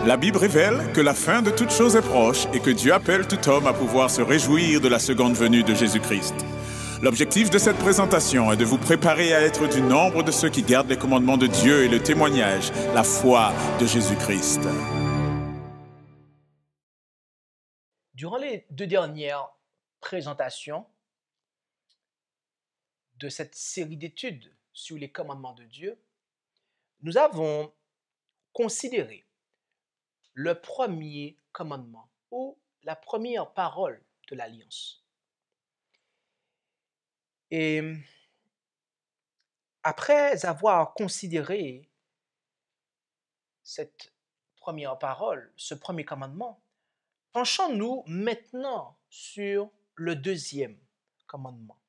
La Bible révèle que la fin de toute chose est proche et que Dieu appelle tout homme à pouvoir se réjouir de la seconde venue de Jésus-Christ. L'objectif de cette présentation est de vous préparer à être du nombre de ceux qui gardent les commandements de Dieu et le témoignage, la foi de Jésus-Christ. Durant les 2 dernières présentations de cette série d'études sur les commandements de Dieu, nous avons considéré le premier commandement ou la première parole de l'Alliance. Et après avoir considéré cette première parole, ce premier commandement, penchons-nous maintenant sur le deuxième commandement,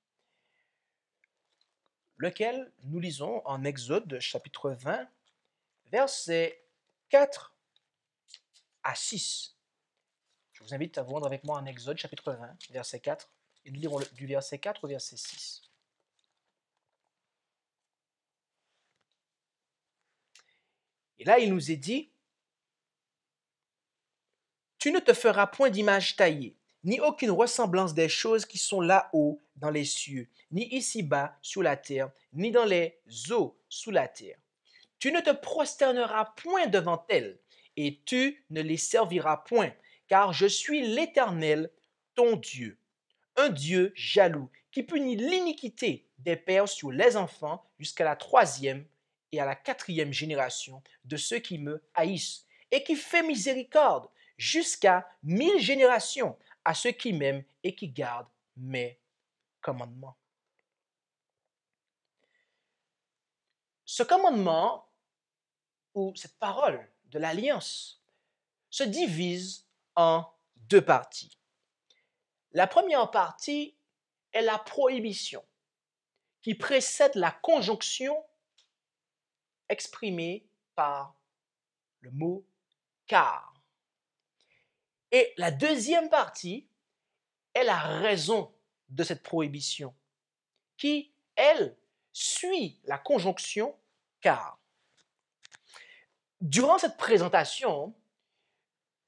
lequel nous lisons en Exode chapitre 20, versets 4 à 6. Je vous invite à vous rendre avec moi en Exode chapitre 20, verset 4, et nous lirons du verset 4 au verset 6. Et là, il nous est dit, « Tu ne te feras point d'image taillée, ni aucune ressemblance des choses qui sont là-haut dans les cieux, ni ici-bas sur la terre, ni dans les eaux sous la terre. Tu ne te prosterneras point devant elles, et tu ne les serviras point, car je suis l'Éternel, ton Dieu, un Dieu jaloux, qui punit l'iniquité des pères sur les enfants jusqu'à la 3e et à la 4e génération de ceux qui me haïssent, et qui fait miséricorde jusqu'à 1000 générations à ceux qui m'aiment et qui gardent mes commandements. » Ce commandement, ou cette parole de l'Alliance, se divise en deux parties. La première partie est la prohibition, qui précède la conjonction exprimée par le mot « car ». Et la deuxième partie est la raison de cette prohibition, qui, elle, suit la conjonction « car ». Durant cette présentation,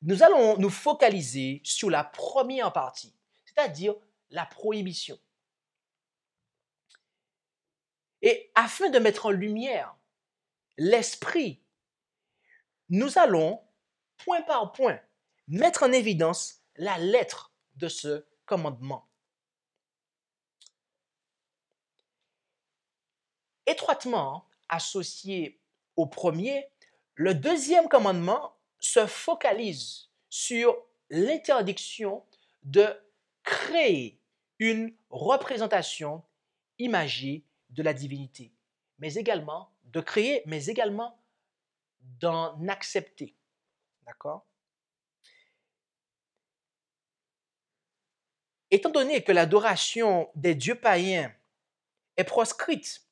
nous allons nous focaliser sur la première partie, c'est-à-dire la prohibition. Et afin de mettre en lumière l'esprit, nous allons, point par point, mettre en évidence la lettre de ce commandement. Étroitement associé au premier, le deuxième commandement se focalise sur l'interdiction de créer une représentation imagée de la divinité, mais également de créer, mais également d'en accepter. D'accord? Étant donné que l'adoration des dieux païens est proscrite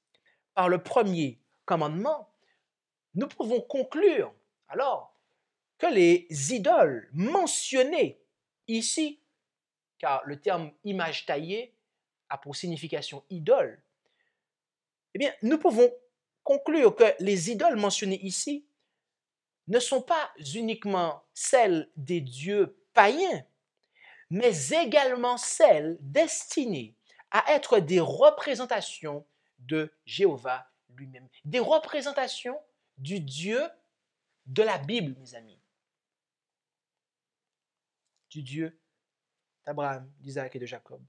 par le premier commandement, nous pouvons conclure alors que les idoles mentionnées ici, car le terme image taillée a pour signification idole, eh bien, nous pouvons conclure que les idoles mentionnées ici ne sont pas uniquement celles des dieux païens, mais également celles destinées à être des représentations de Jéhovah lui-même, des représentations du Dieu de la Bible, mes amis, du Dieu d'Abraham, d'Isaac et de Jacob.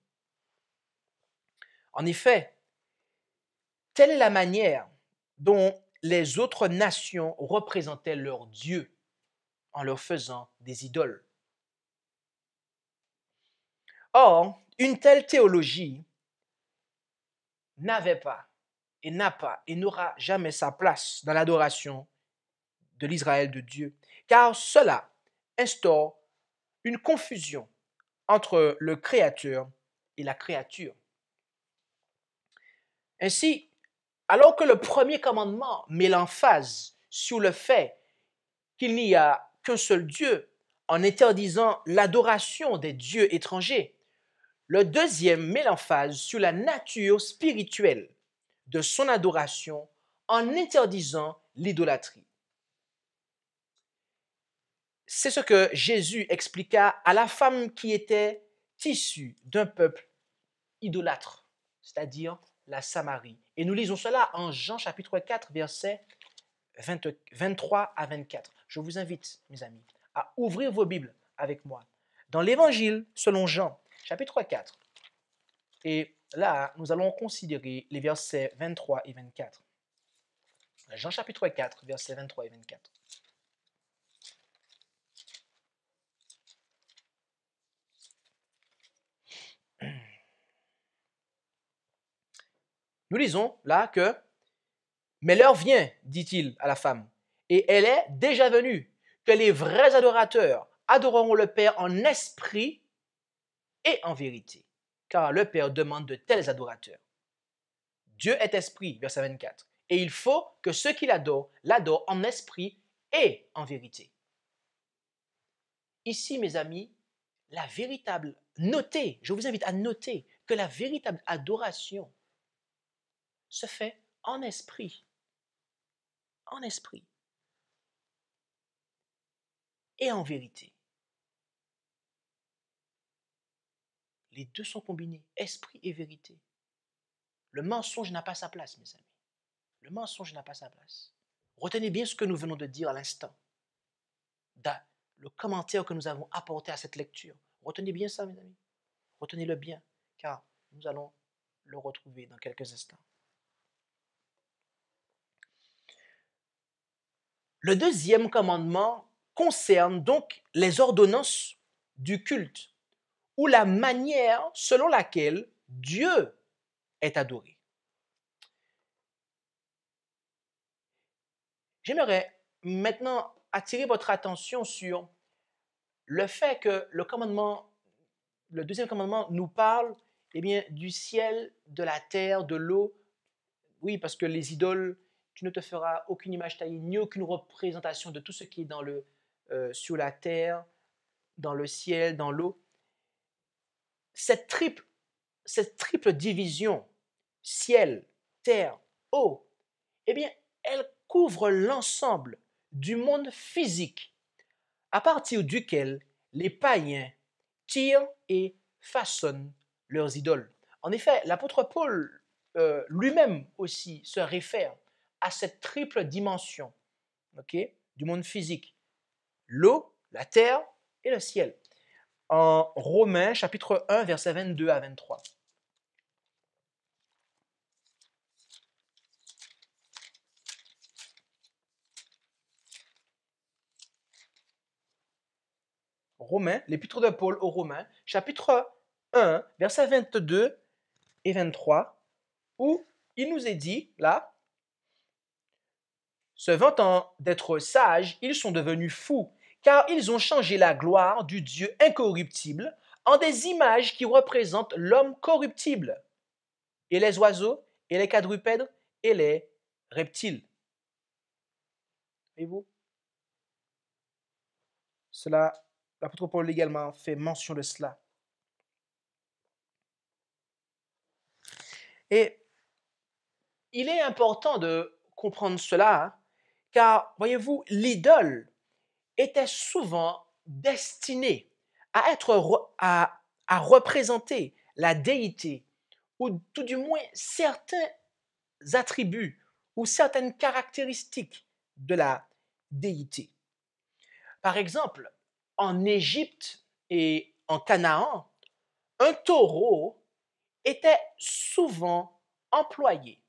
En effet, telle est la manière dont les autres nations représentaient leur Dieu en leur faisant des idoles. Or, une telle théologie n'avait pas et n'a pas et n'aura jamais sa place dans l'adoration de l'Israël de Dieu, car cela instaure une confusion entre le Créateur et la créature. Ainsi, alors que le premier commandement met l'emphase sur le fait qu'il n'y a qu'un seul Dieu en interdisant l'adoration des dieux étrangers, le deuxième met l'emphase sur la nature spirituelle de son adoration en interdisant l'idolâtrie. C'est ce que Jésus expliqua à la femme qui était issue d'un peuple idolâtre, c'est-à-dire la Samarie. Et nous lisons cela en Jean chapitre 4, versets 23 à 24. Je vous invite, mes amis, à ouvrir vos Bibles avec moi dans l'Évangile selon Jean, chapitre 4. Et là, nous allons considérer les versets 23 et 24. Jean chapitre 4, versets 23 et 24. Nous lisons là que « Mais l'heure vient, dit-il à la femme, et elle est déjà venue, que les vrais adorateurs adoreront le Père en esprit et en vérité, car le Père demande de tels adorateurs. Dieu est esprit, verset 24, et il faut que ceux qui l'adorent en esprit et en vérité. » Ici, mes amis, je vous invite à noter que la véritable adoration se fait en esprit et en vérité. Les deux sont combinés, esprit et vérité. Le mensonge n'a pas sa place, mes amis. Le mensonge n'a pas sa place. Retenez bien ce que nous venons de dire à l'instant. Le commentaire que nous avons apporté à cette lecture. Retenez bien ça, mes amis. Retenez-le bien, car nous allons le retrouver dans quelques instants. Le deuxième commandement concerne donc les ordonnances du culte ou la manière selon laquelle Dieu est adoré. J'aimerais maintenant attirer votre attention sur le fait que le deuxième commandement nous parle du ciel, de la terre, de l'eau. Oui, parce que les idoles, tu ne te feras aucune image taillée, ni aucune représentation de tout ce qui est sur la terre, dans le ciel, dans l'eau. Cette triple division, ciel, terre, eau, elle couvre l'ensemble du monde physique à partir duquel les païens tirent et façonnent leurs idoles. En effet, l'apôtre Paul lui-même aussi se réfère à cette triple dimension du monde physique, l'eau, la terre et le ciel. En Romains chapitre 1, versets 22 à 23. Romains, l'épître de Paul aux Romains, chapitre 1, versets 22 et 23, où il nous est dit, là, se vantant d'être sages, ils sont devenus fous, car ils ont changé la gloire du Dieu incorruptible en des images qui représentent l'homme corruptible, et les oiseaux, et les quadrupèdes, et les reptiles. Voyez-vous? L'apôtre Paul également fait mention de cela. Et il est important de comprendre cela, car, voyez-vous, l'idole était souvent destinée à représenter la déité, ou tout du moins certains attributs ou certaines caractéristiques de la déité. Par exemple, en Égypte et en Canaan, un taureau était souvent employé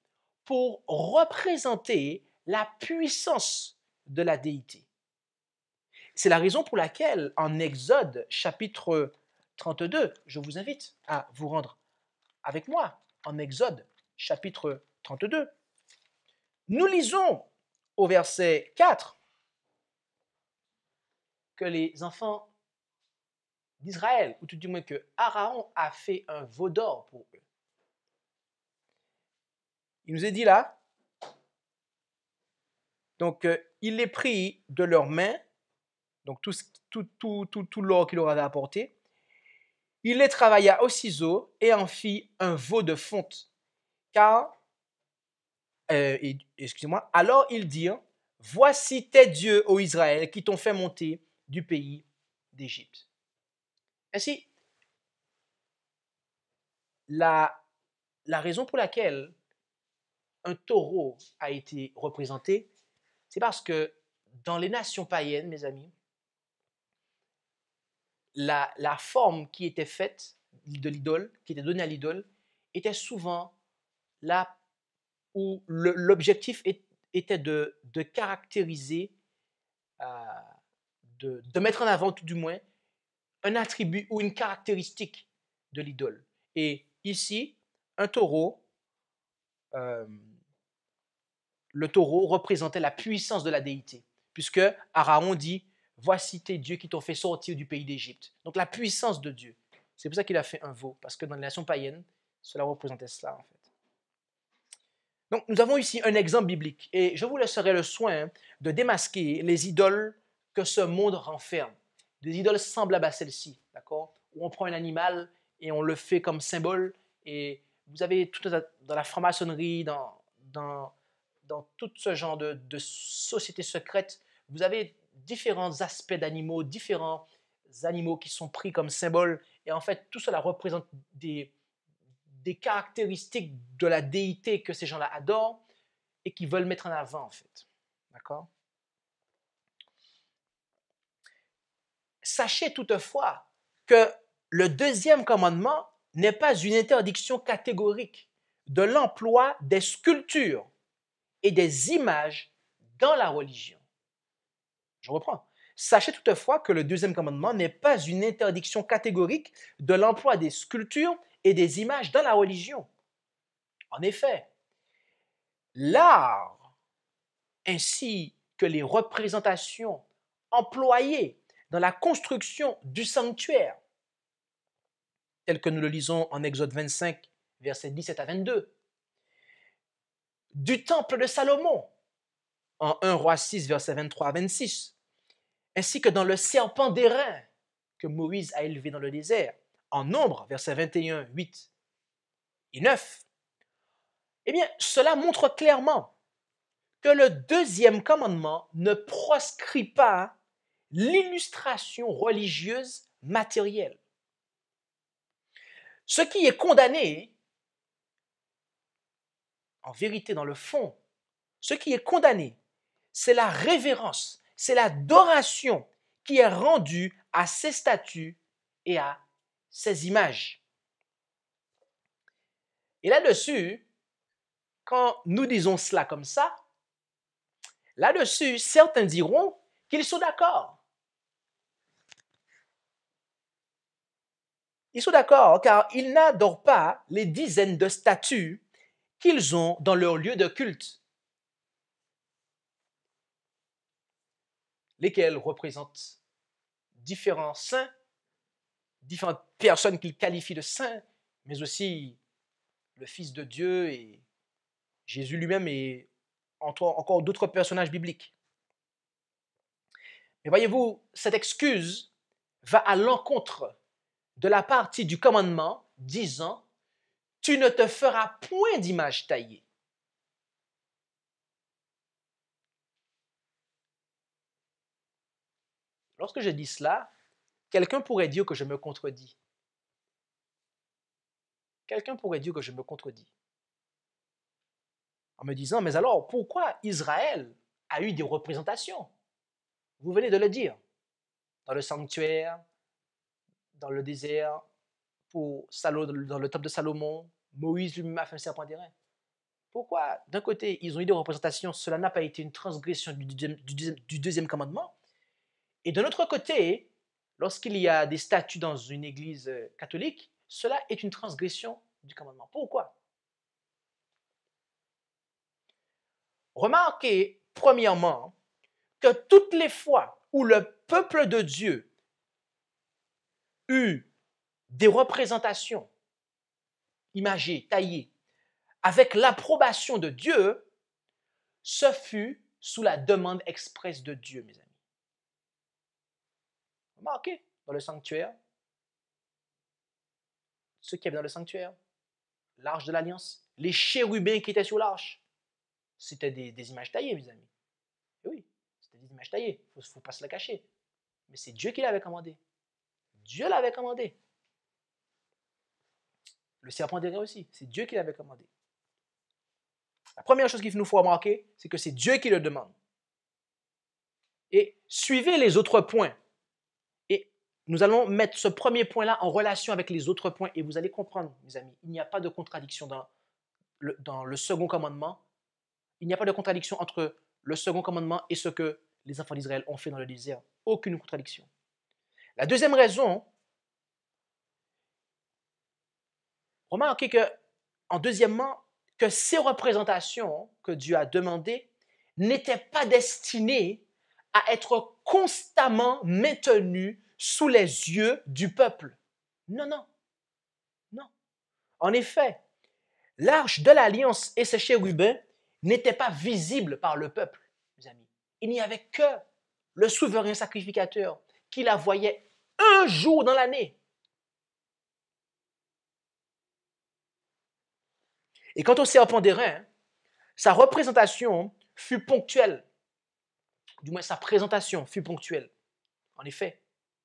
pour représenter la puissance de la déité. C'est la raison pour laquelle en Exode chapitre 32, je vous invite à vous rendre avec moi en Exode chapitre 32, nous lisons au verset 4 que les enfants d'Israël, ou tout du moins que Aaron a fait un veau d'or pour eux. Il nous est dit là, donc il les prit de leurs mains, donc tout l'or qu'il leur avait apporté, il les travailla au ciseau et en fit un veau de fonte. Alors ils dirent, voici tes dieux, ô Israël, qui t'ont fait monter du pays d'Égypte. Ainsi, la raison pour laquelle un taureau a été représenté, c'est parce que dans les nations païennes, mes amis, la forme qui était faite de l'idole, qui était donnée à l'idole, était souvent là où l'objectif était de caractériser, de mettre en avant tout du moins un attribut ou une caractéristique de l'idole. Et ici, un taureau, le taureau représentait la puissance de la déité, puisque Pharaon dit « Voici tes dieux qui t'ont fait sortir du pays d'Égypte ». Donc la puissance de Dieu. C'est pour ça qu'il a fait un veau, parce que dans les nations païennes, cela représentait cela en fait. Donc nous avons ici un exemple biblique, et je vous laisserai le soin de démasquer les idoles que ce monde renferme. Des idoles semblables à celle-ci, d'accord? Où on prend un animal et on le fait comme symbole, et vous avez tout dans la franc-maçonnerie, dans tout ce genre de sociétés secrètes, vous avez différents aspects d'animaux, différents animaux qui sont pris comme symboles, et en fait, tout cela représente des caractéristiques de la déité que ces gens-là adorent et qui veulent mettre en avant, en fait. D'accord? Sachez toutefois que le deuxième commandement n'est pas une interdiction catégorique de l'emploi des sculptures et des images dans la religion. Je reprends. Sachez toutefois que le deuxième commandement n'est pas une interdiction catégorique de l'emploi des sculptures et des images dans la religion. En effet, l'art ainsi que les représentations employées dans la construction du sanctuaire, tel que nous le lisons en Exode 25, versets 17 à 22, du temple de Salomon, en 1 Roi 6, versets 23 à 26, ainsi que dans le serpent d'airain que Moïse a élevé dans le désert, en Nombre, versets 21, 8 et 9, eh bien, cela montre clairement que le deuxième commandement ne proscrit pas l'illustration religieuse matérielle. Ce qui est condamné, en vérité, dans le fond, ce qui est condamné, c'est la révérence, c'est l'adoration qui est rendue à ces statues et à ces images. Et là-dessus, quand nous disons cela comme ça, là-dessus, certains diront qu'ils sont d'accord. Ils sont d'accord car ils n'adorent pas les dizaines de statues qu'ils ont dans leur lieu de culte, lesquelles représentent différents saints, différentes personnes qu'ils qualifient de saints, mais aussi le Fils de Dieu et Jésus lui-même et encore d'autres personnages bibliques. Mais voyez-vous, cette excuse va à l'encontre de la partie du commandement disant « Tu ne te feras point d'image taillée ». Lorsque je dis cela, quelqu'un pourrait dire que je me contredis. Quelqu'un pourrait dire que je me contredis. En me disant, mais alors, pourquoi Israël a eu des représentations? Vous venez de le dire. Dans le sanctuaire, dans le désert, dans le temple de Salomon, Moïse lui-même a fait un serpent d'airain. Pourquoi, d'un côté, ils ont eu des représentations, cela n'a pas été une transgression du deuxième commandement, et de l'autre côté, lorsqu'il y a des statues dans une église catholique, cela est une transgression du commandement. Pourquoi? Remarquez, premièrement, que toutes les fois où le peuple de Dieu eut des représentations imagées, taillées, avec l'approbation de Dieu, ce fut sous la demande expresse de Dieu, mes amis. Remarquez, dans le sanctuaire, ceux qui avaient dans le sanctuaire, l'arche de l'Alliance, les chérubins qui étaient sur l'arche, c'était des images taillées, mes amis. Et oui, c'était des images taillées, il ne faut pas se la cacher. mais c'est Dieu qui l'avait commandé. Dieu l'avait commandé. Le serpent d'airain aussi, c'est Dieu qui l'avait commandé. La première chose qu'il nous faut remarquer, c'est que c'est Dieu qui le demande. Et suivez les autres points. Et nous allons mettre ce premier point-là en relation avec les autres points. Et vous allez comprendre, mes amis, il n'y a pas de contradiction dans le second commandement. Il n'y a pas de contradiction entre le second commandement et ce que les enfants d'Israël ont fait dans le désert. Aucune contradiction. La deuxième raison, remarquez deuxièmement, que ces représentations que Dieu a demandées n'étaient pas destinées à être constamment maintenues sous les yeux du peuple. Non, non, non. En effet, l'arche de l'Alliance et ses chérubins n'étaient pas visibles par le peuple, mes amis. Il n'y avait que le souverain sacrificateur qui la voyait un jour dans l'année. Et quant au serpent d'airain, sa représentation fut ponctuelle. Du moins, sa présentation fut ponctuelle. En effet,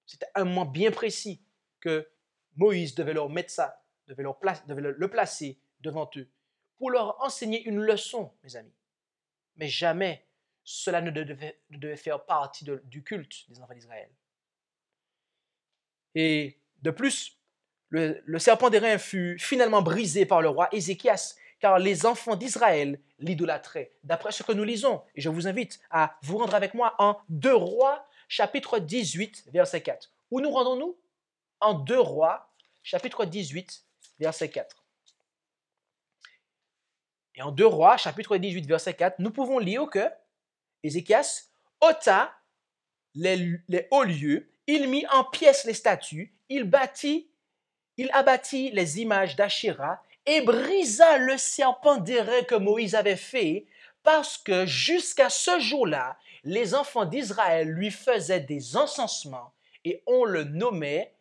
c'était un moment bien précis que Moïse devait leur mettre ça, devait le placer devant eux pour leur enseigner une leçon, mes amis. Mais jamais cela ne devait faire partie du culte des enfants d'Israël. Et de plus, le serpent d'airain fut finalement brisé par le roi Ézéchias, car les enfants d'Israël l'idolâtraient, d'après ce que nous lisons. Et je vous invite à vous rendre avec moi en 2 Rois, chapitre 18, verset 4. Où nous rendons-nous? En 2 Rois, chapitre 18, verset 4. Et en 2 Rois, chapitre 18, verset 4, nous pouvons lire que Ézéchias ôta les hauts lieux, il mit en pièces les statues, il abattit les images d'Achéra et brisa le serpent d'airain que Moïse avait fait, parce que jusqu'à ce jour-là, les enfants d'Israël lui faisaient des encensements et on le nommait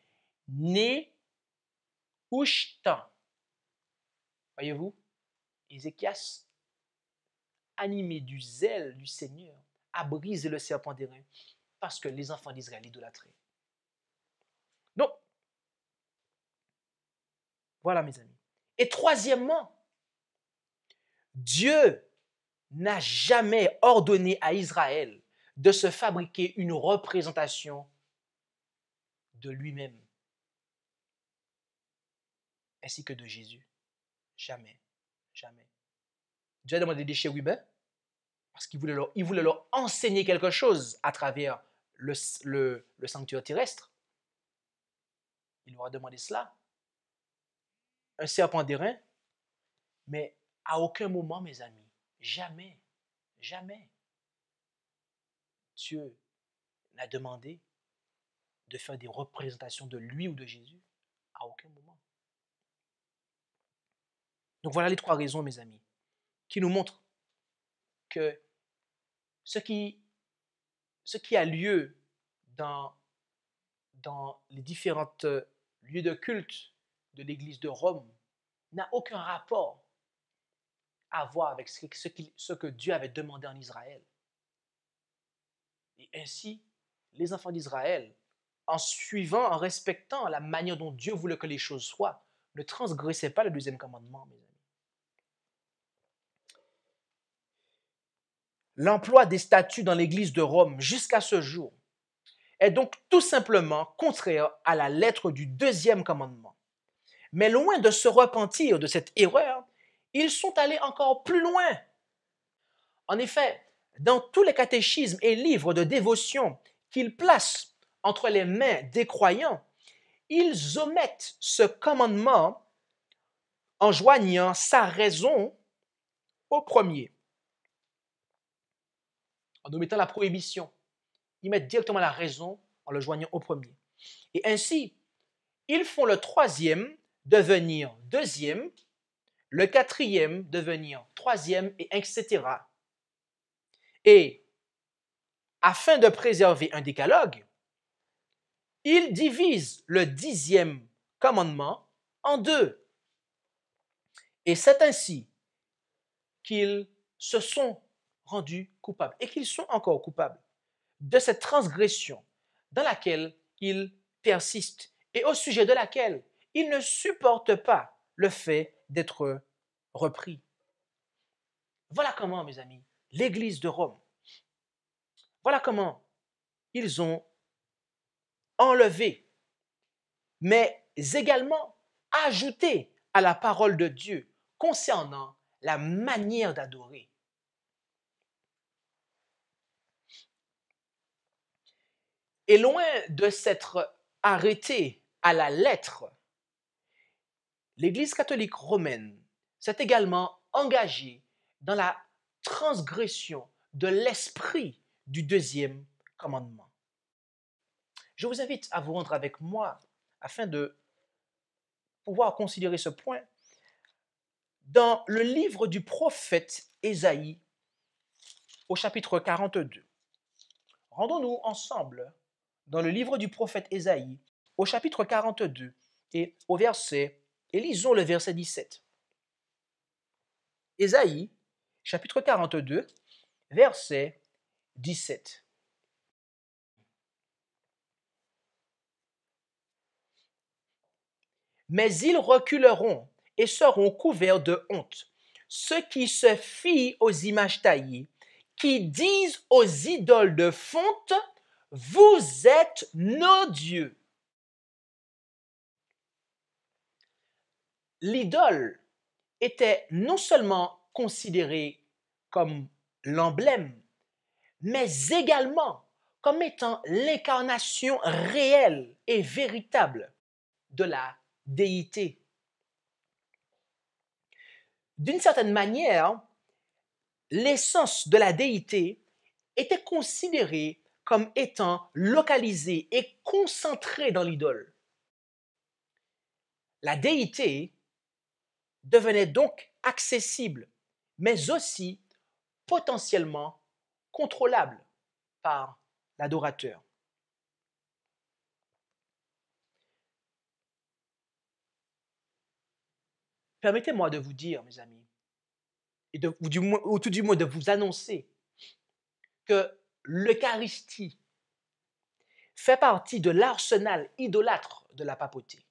Néhushtan. Voyez-vous, Ézéchias, animé du zèle du Seigneur, a brisé le serpent d'airain parce que les enfants d'Israël idolâtraient. Donc, voilà mes amis. Et troisièmement, Dieu n'a jamais ordonné à Israël de se fabriquer une représentation de lui-même, ainsi que de Jésus. Jamais, jamais. Dieu a demandé des chérubins parce qu'il voulait leur enseigner quelque chose à travers le sanctuaire terrestre. Il leur a demandé cela. Un serpent d'airain, mais à aucun moment, mes amis, jamais, jamais, Dieu n'a demandé de faire des représentations de lui ou de Jésus. À aucun moment. Donc voilà les 3 raisons, mes amis, qui nous montrent que ce qui a lieu dans les différents lieux de culte de l'Église de Rome n'a aucun rapport à voir avec ce que Dieu avait demandé en Israël. Et ainsi, les enfants d'Israël, en respectant la manière dont Dieu voulait que les choses soient, ne transgressaient pas le 2e commandement, mes amis. L'emploi des statues dans l'Église de Rome jusqu'à ce jour est donc tout simplement contraire à la lettre du 2e commandement. Mais loin de se repentir de cette erreur, ils sont allés encore plus loin. En effet, dans tous les catéchismes et livres de dévotion qu'ils placent entre les mains des croyants, ils omettent ce commandement en joignant sa raison au premier. En omettant la prohibition, ils mettent directement la raison en le joignant au premier. Et ainsi, ils font le 3e devenir 2e, le 4e devenir 3e, et etc. Et afin de préserver un décalogue, ils divisent le 10e commandement en 2. Et c'est ainsi qu'ils se sont rendus coupables et qu'ils sont encore coupables de cette transgression dans laquelle il persiste et au sujet de laquelle il ne supporte pas le fait d'être repris. Voilà comment, mes amis, l'Église de Rome, voilà comment ils ont enlevé, mais également ajouté à la parole de Dieu concernant la manière d'adorer. Et loin de s'être arrêté à la lettre, l'Église catholique romaine s'est également engagée dans la transgression de l'esprit du deuxième commandement. Je vous invite à vous rendre avec moi afin de pouvoir considérer ce point dans le livre du prophète Ésaïe au chapitre 42. Rendons-nous ensemble dans le livre du prophète Ésaïe au chapitre 42 et lisons le verset 17. Ésaïe, chapitre 42, verset 17. Mais ils reculeront et seront couverts de honte, ceux qui se fient aux images taillées, qui disent aux idoles de fonte, vous êtes nos dieux. L'idole était non seulement considérée comme l'emblème, mais également comme étant l'incarnation réelle et véritable de la déité. D'une certaine manière, l'essence de la déité était considérée comme étant localisée et concentrée dans l'idole. La déité devenait donc accessible, mais aussi potentiellement contrôlable par l'adorateur. Permettez-moi de vous dire, mes amis, ou tout du moins de vous annoncer que l'Eucharistie fait partie de l'arsenal idolâtre de la papauté.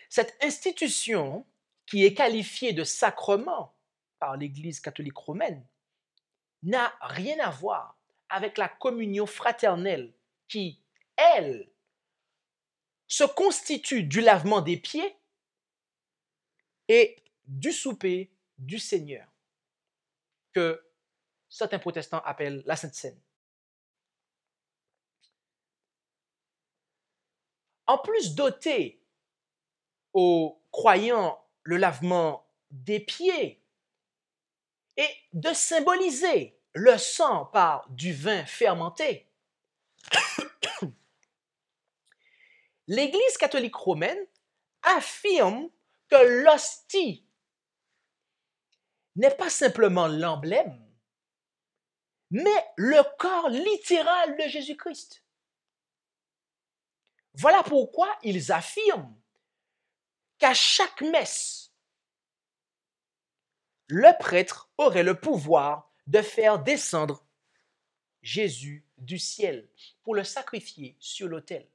Cette institution, qui est qualifiée de sacrement par l'Église catholique romaine, n'a rien à voir avec la communion fraternelle qui, elle, se constitue du lavement des pieds et du souper du Seigneur, que certains protestants appellent la Sainte Seine. En plus d'ôter aux croyants le lavement des pieds et de symboliser le sang par du vin fermenté, l'Église catholique romaine affirme que l'hostie n'est pas simplement l'emblème, mais le corps littéral de Jésus-Christ. Voilà pourquoi ils affirment qu'à chaque messe, le prêtre aurait le pouvoir de faire descendre Jésus du ciel pour le sacrifier sur l'autel.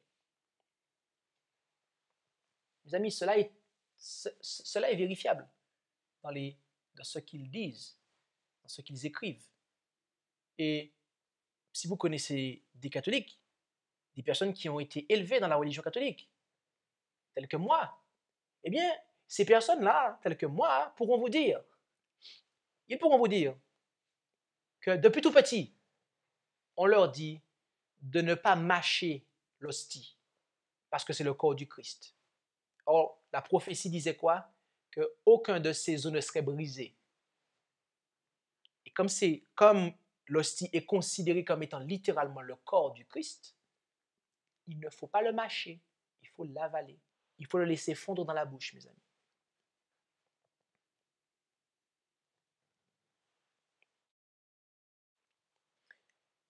Mes amis, cela est vérifiable dans ce qu'ils disent, dans ce qu'ils écrivent. Et si vous connaissez des catholiques, des personnes qui ont été élevées dans la religion catholique, telles que moi, eh bien, ces personnes-là, telles que moi, ils pourront vous dire que depuis tout petit, on leur dit de ne pas mâcher l'hostie, parce que c'est le corps du Christ. Or, la prophétie disait quoi? Qu'aucun de ces os ne serait brisé. Et comme l'hostie est considérée comme étant littéralement le corps du Christ, il ne faut pas le mâcher, il faut l'avaler. Il faut le laisser fondre dans la bouche, mes amis.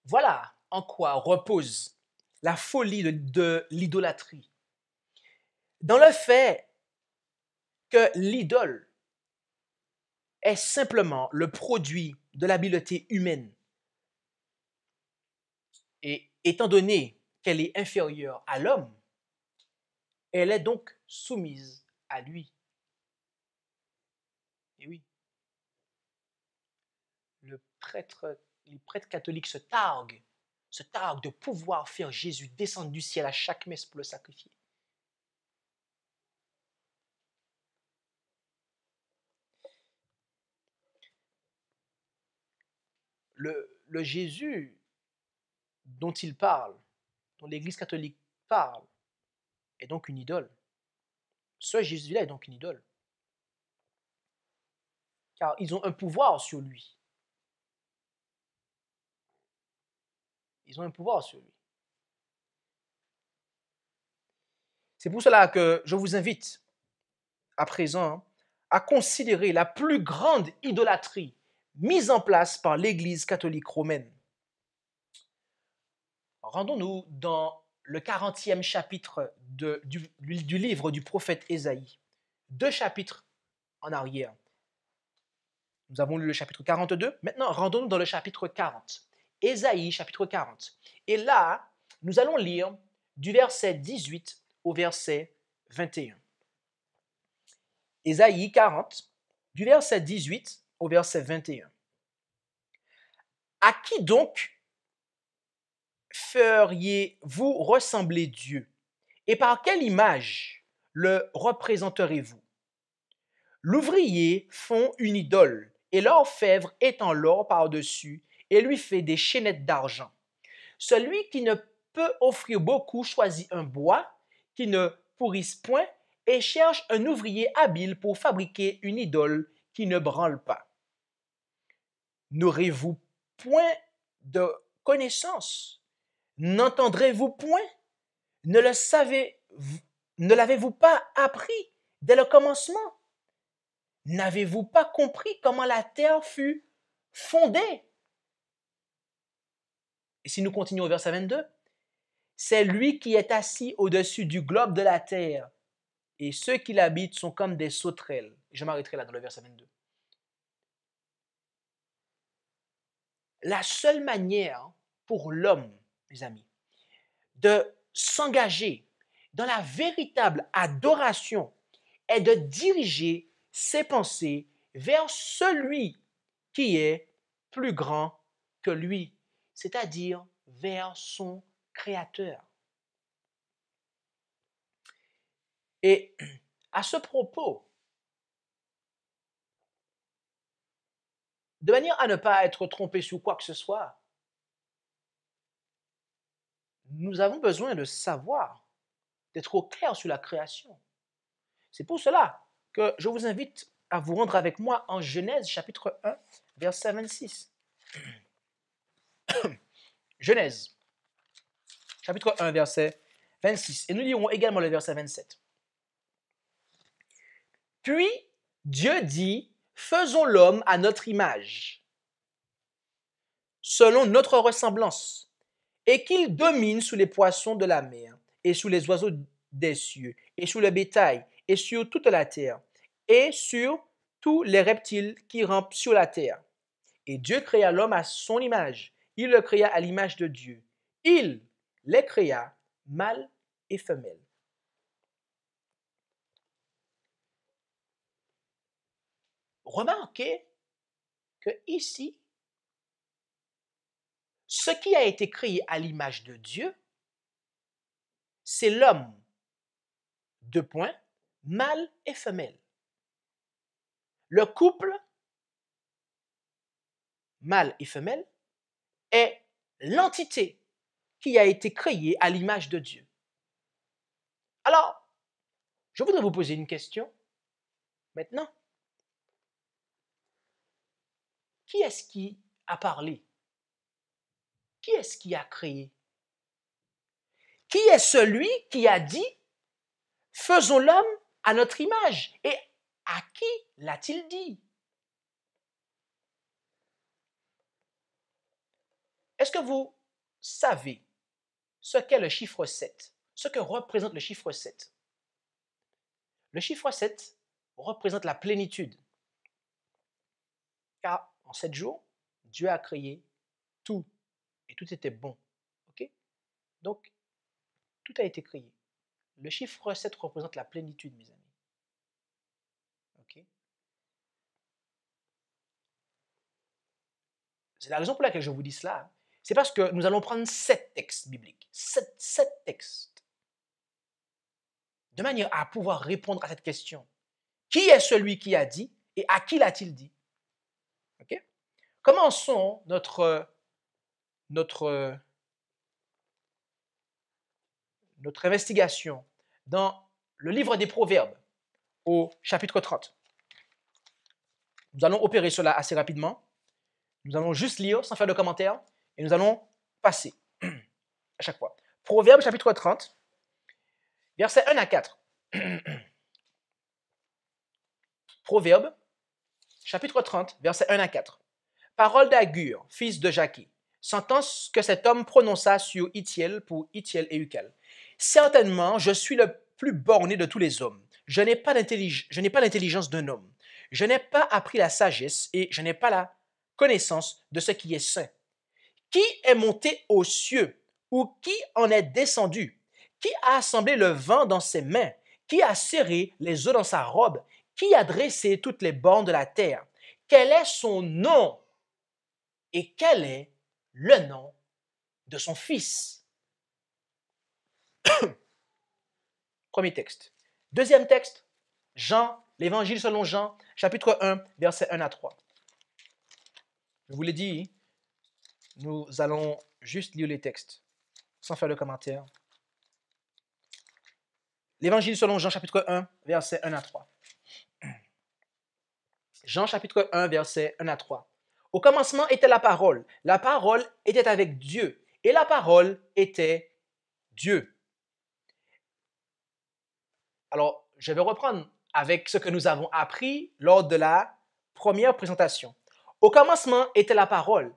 Voilà en quoi repose la folie de l'idolâtrie. Dans le fait que l'idole est simplement le produit de l'habileté humaine Et étant donné qu'elle est inférieure à l'homme, elle est donc soumise à lui. Et oui, les prêtres catholiques se targuent de pouvoir faire Jésus descendre du ciel à chaque messe pour le sacrifier. Le Jésus dont il parle, dont l'Église catholique parle, est donc une idole. Ce Jésus-là est donc une idole. Car ils ont un pouvoir sur lui. Ils ont un pouvoir sur lui. C'est pour cela que je vous invite à présent à considérer la plus grande idolâtrie mise en place par l'Église catholique romaine. Rendons-nous dans le 40e chapitre du livre du prophète Ésaïe. 2 chapitres en arrière. Nous avons lu le chapitre 42. Maintenant, rendons-nous dans le chapitre 40. Ésaïe, chapitre 40. Et là, nous allons lire du verset 18 au verset 21. Ésaïe 40, du verset 18 au verset 21. À qui donc feriez-vous ressembler Dieu? Et par quelle image le représenterez-vous? L'ouvrier fond une idole, et l'orfèvre étend l'or par-dessus, et lui fait des chaînettes d'argent. Celui qui ne peut offrir beaucoup choisit un bois qui ne pourrisse point, et cherche un ouvrier habile pour fabriquer une idole qui ne branle pas. N'aurez-vous point de connaissance? N'entendrez-vous point? Ne l'avez-vous pas appris dès le commencement? N'avez-vous pas compris comment la terre fut fondée? Et si nous continuons au verset 22, c'est lui qui est assis au-dessus du globe de la terre, et ceux qui l'habitent sont comme des sauterelles. Je m'arrêterai là dans le verset 22. La seule manière pour l'homme, mes amis, de s'engager dans la véritable adoration est de diriger ses pensées vers celui qui est plus grand que lui, c'est-à-dire vers son Créateur. Et à ce propos, de manière à ne pas être trompé sur quoi que ce soit, nous avons besoin de savoir, d'être au clair sur la création. C'est pour cela que je vous invite à vous rendre avec moi en Genèse chapitre 1, verset 26. Genèse chapitre 1, verset 26. Et nous lirons également le verset 27. Puis Dieu dit, faisons l'homme à notre image, selon notre ressemblance, et qu'il domine sous les poissons de la mer, et sous les oiseaux des cieux, et sous le bétail, et sur toute la terre, et sur tous les reptiles qui rampent sur la terre. Et Dieu créa l'homme à son image. Il le créa à l'image de Dieu. Il les créa, mâle et femelle. Remarquez que ici, ce qui a été créé à l'image de Dieu, c'est l'homme, deux points, mâle et femelle. Le couple, mâle et femelle, est l'entité qui a été créée à l'image de Dieu. Alors, je voudrais vous poser une question maintenant. Qui est-ce qui a parlé? Qui est-ce qui a créé? Qui est celui qui a dit, faisons l'homme à notre image? Et à qui l'a-t-il dit? Est-ce que vous savez ce qu'est le chiffre 7? Ce que représente le chiffre 7? Le chiffre 7 représente la plénitude. Car en 7 jours, Dieu a créé tout. Et tout était bon. Donc, tout a été créé. Le chiffre 7 représente la plénitude, mes amis. Ok. C'est la raison pour laquelle je vous dis cela. C'est parce que nous allons prendre 7 textes bibliques. 7 textes. De manière à pouvoir répondre à cette question. Qui est celui qui a dit et à qui l'a-t-il dit? Ok. Commençons notre investigation dans le livre des Proverbes au chapitre 30. Nous allons opérer cela assez rapidement. Nous allons juste lire sans faire de commentaires et nous allons passer à chaque fois. Proverbes chapitre 30, versets 1 à 4. Proverbes chapitre 30, versets 1 à 4. Parole d'Agur, fils de Jaquet, sentence que cet homme prononça sur Ithiel pour Ithiel et Ucal. Certainement, je suis le plus borné de tous les hommes. Je n'ai pas l'intelligence d'un homme. Je n'ai pas appris la sagesse et je n'ai pas la connaissance de ce qui est saint. Qui est monté aux cieux ou qui en est descendu? Qui a assemblé le vent dans ses mains? Qui a serré les eaux dans sa robe? Qui a dressé toutes les bornes de la terre? Quel est son nom? Et quel est le nom de son fils? Premier texte. Deuxième texte, Jean, l'Évangile selon Jean, chapitre 1, versets 1 à 3. Je vous l'ai dit, nous allons juste lire les textes, sans faire de commentaire. L'Évangile selon Jean, chapitre 1, versets 1 à 3. Jean, chapitre 1, versets 1 à 3. Au commencement était la parole était avec Dieu, et la parole était Dieu. Alors, je vais reprendre avec ce que nous avons appris lors de la première présentation. Au commencement était la parole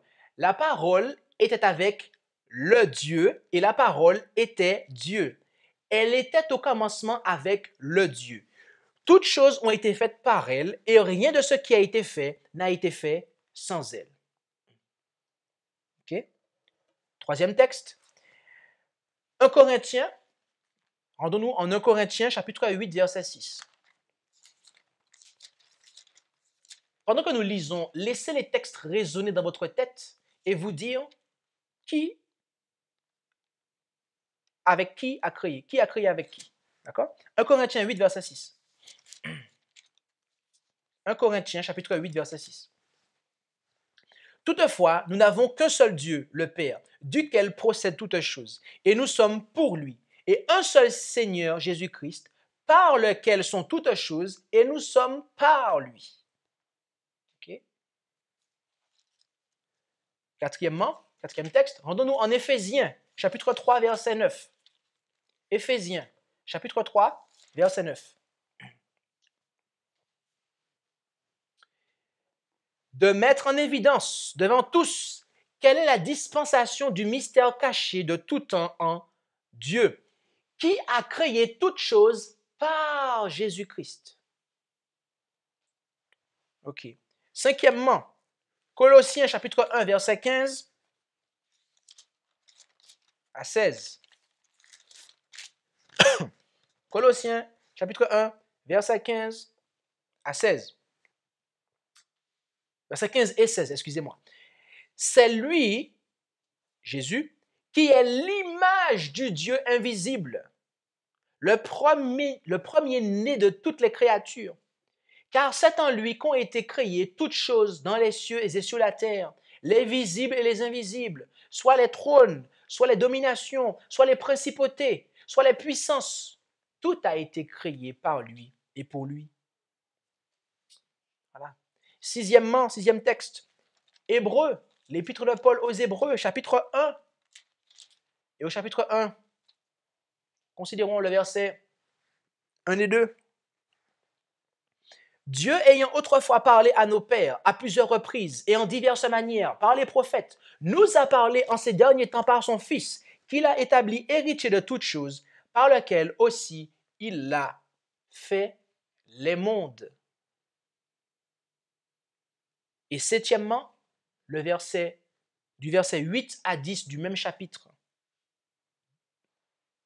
était avec le Dieu, et la parole était Dieu. Elle était au commencement avec le Dieu. Toutes choses ont été faites par elle, et rien de ce qui a été fait n'a été fait sans elle. Ok? Troisième texte. 1 Corinthiens. Rendons-nous en 1 Corinthiens, chapitre 8, verset 6. Pendant que nous lisons, laissez les textes résonner dans votre tête et vous dire avec qui a créé avec qui. D'accord? 1 Corinthiens 8, verset 6. 1 Corinthiens, chapitre 8, verset 6. Toutefois, nous n'avons qu'un seul Dieu, le Père, duquel procèdent toutes choses, et nous sommes pour lui, et un seul Seigneur, Jésus-Christ, par lequel sont toutes choses, et nous sommes par lui. Okay? Quatrième texte, rendons-nous en Éphésiens, chapitre 3, verset 9. Éphésiens, chapitre 3, verset 9. De mettre en évidence devant tous quelle est la dispensation du mystère caché de tout temps en Dieu, qui a créé toutes choses par Jésus-Christ. Ok. Cinquièmement, Colossiens chapitre 1, verset 15 à 16. Colossiens chapitre 1, verset 15 à 16. Verset 15 et 16, excusez-moi. C'est lui, Jésus, qui est l'image du Dieu invisible, le premier-né de toutes les créatures. Car c'est en lui qu'ont été créées toutes choses dans les cieux et sur la terre, les visibles et les invisibles, soit les trônes, soit les dominations, soit les principautés, soit les puissances. Tout a été créé par lui et pour lui. Voilà. Sixième texte, Hébreux, l'épître de Paul aux Hébreux, chapitre 1. Et au chapitre 1, considérons le verset 1 et 2. Dieu ayant autrefois parlé à nos pères à plusieurs reprises et en diverses manières par les prophètes, nous a parlé en ces derniers temps par son Fils, qu'il a établi héritier de toutes choses, par lequel aussi il a fait les mondes. Et septièmement, du verset 8 à 10 du même chapitre.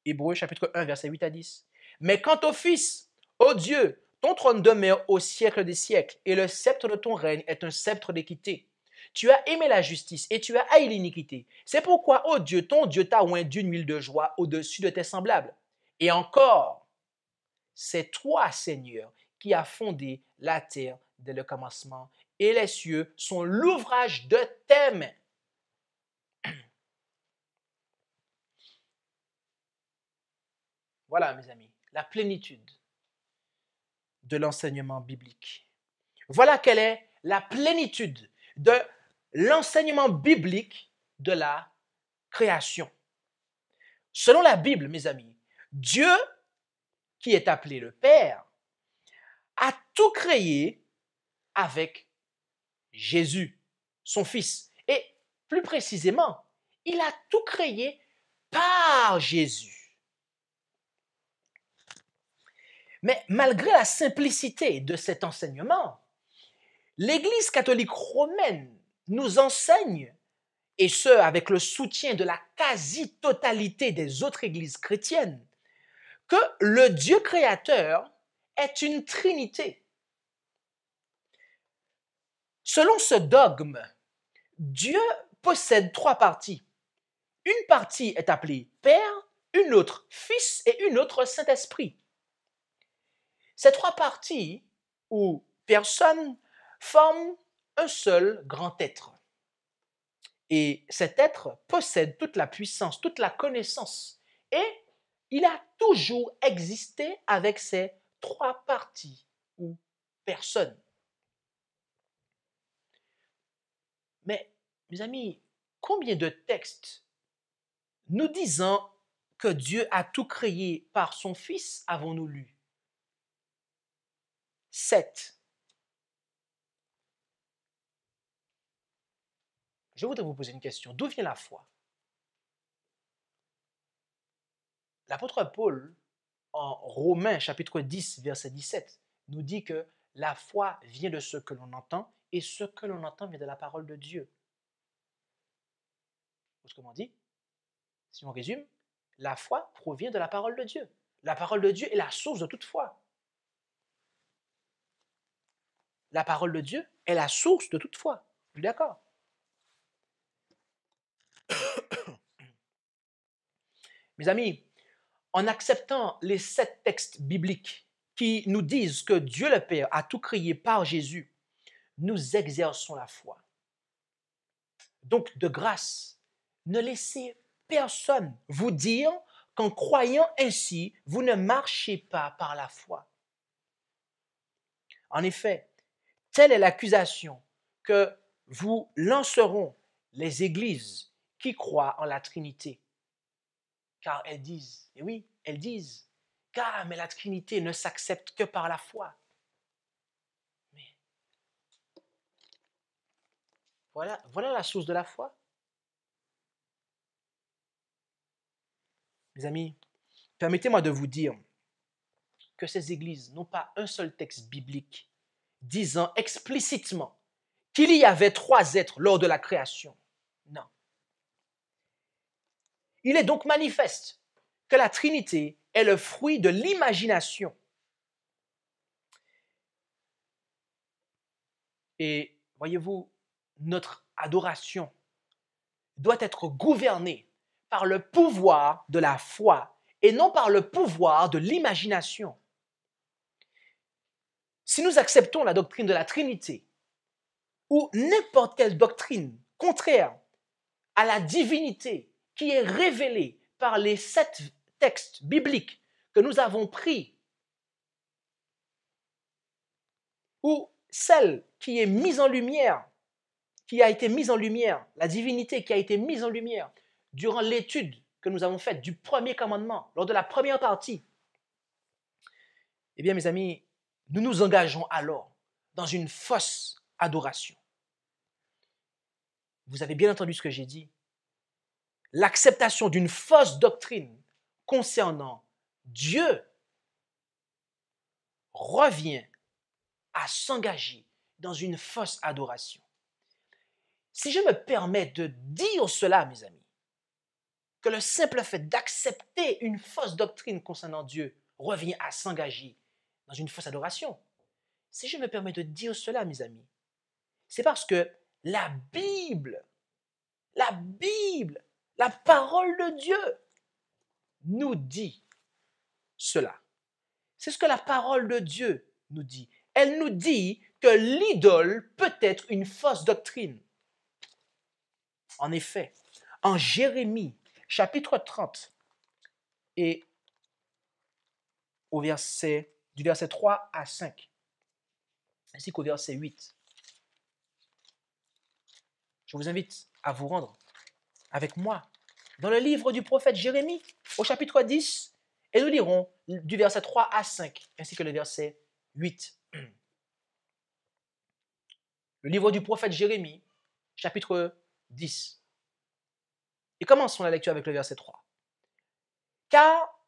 Hébreux chapitre 1, verset 8 à 10. Mais quant au Fils, ô Dieu, ton trône demeure au siècle des siècles, et le sceptre de ton règne est un sceptre d'équité. Tu as aimé la justice et tu as haï l'iniquité. C'est pourquoi, ô Dieu, ton Dieu t'a oint d'une huile de joie au-dessus de tes semblables. Et encore, c'est toi, Seigneur, qui as fondé la terre dès le commencement, et les cieux sont l'ouvrage de tes mains. Voilà, mes amis, la plénitude de l'enseignement biblique. Voilà quelle est la plénitude de l'enseignement biblique de la création. Selon la Bible, mes amis, Dieu, qui est appelé le Père, a tout créé avec Jésus, son Fils. Et plus précisément, il a tout créé par Jésus. Mais malgré la simplicité de cet enseignement, l'Église catholique romaine nous enseigne, et ce avec le soutien de la quasi-totalité des autres églises chrétiennes, que le Dieu créateur est une trinité. Selon ce dogme, Dieu possède trois parties. Une partie est appelée Père, une autre Fils et une autre Saint-Esprit. Ces trois parties ou personnes forment un seul grand être. Et cet être possède toute la puissance, toute la connaissance. Et il a toujours existé avec ces trois parties ou personnes. Mais, mes amis, combien de textes nous disant que Dieu a tout créé par son Fils avons-nous lus? 7. Je voudrais vous poser une question. D'où vient la foi? L'apôtre Paul, en Romains chapitre 10, verset 17, nous dit que la foi vient de ce que l'on entend et ce que l'on entend vient de la parole de Dieu. Autrement dit, si on résume, la foi provient de la parole de Dieu. La parole de Dieu est la source de toute foi. La parole de Dieu est la source de toute foi. Vous êtes d'accord? Mes amis, en acceptant les 7 textes bibliques qui nous disent que Dieu le Père a tout créé par Jésus, nous exerçons la foi. Donc, de grâce, ne laissez personne vous dire qu'en croyant ainsi, vous ne marchez pas par la foi. En effet, telle est l'accusation que vous lanceront les églises qui croient en la Trinité. Car elles disent, et oui, elles disent, mais la Trinité ne s'accepte que par la foi. Mais voilà la source de la foi. Mes amis, permettez-moi de vous dire que ces églises n'ont pas un seul texte biblique disant explicitement qu'il y avait 3 êtres lors de la création. Non. Il est donc manifeste que la Trinité est le fruit de l'imagination. Et voyez-vous, notre adoration doit être gouvernée par le pouvoir de la foi et non par le pouvoir de l'imagination. Si nous acceptons la doctrine de la Trinité ou n'importe quelle doctrine contraire à la divinité qui est révélée par les 7 textes bibliques que nous avons pris, ou celle qui est mise en lumière, qui a été mise en lumière, la divinité qui a été mise en lumière durant l'étude que nous avons faite du premier commandement, lors de la première partie, eh bien, mes amis, nous nous engageons alors dans une fausse adoration. Vous avez bien entendu ce que j'ai dit. L'acceptation d'une fausse doctrine concernant Dieu revient à s'engager dans une fausse adoration. Si je me permets de dire cela, mes amis, que le simple fait d'accepter une fausse doctrine concernant Dieu revient à s'engager dans une fausse adoration. Si je me permets de dire cela, mes amis, c'est parce que la Bible, la parole de Dieu nous dit cela. C'est ce que la parole de Dieu nous dit. Elle nous dit que l'idole peut être une fausse doctrine. En effet, en Jérémie, chapitre 30, et du verset 3 à 5, ainsi qu'au verset 8, je vous invite à vous rendre avec moi dans le livre du prophète Jérémie, au chapitre 10, et nous lirons du verset 3 à 5, ainsi que le verset 8. Le livre du prophète Jérémie, chapitre 10. Et commençons la lecture avec le verset 3. Car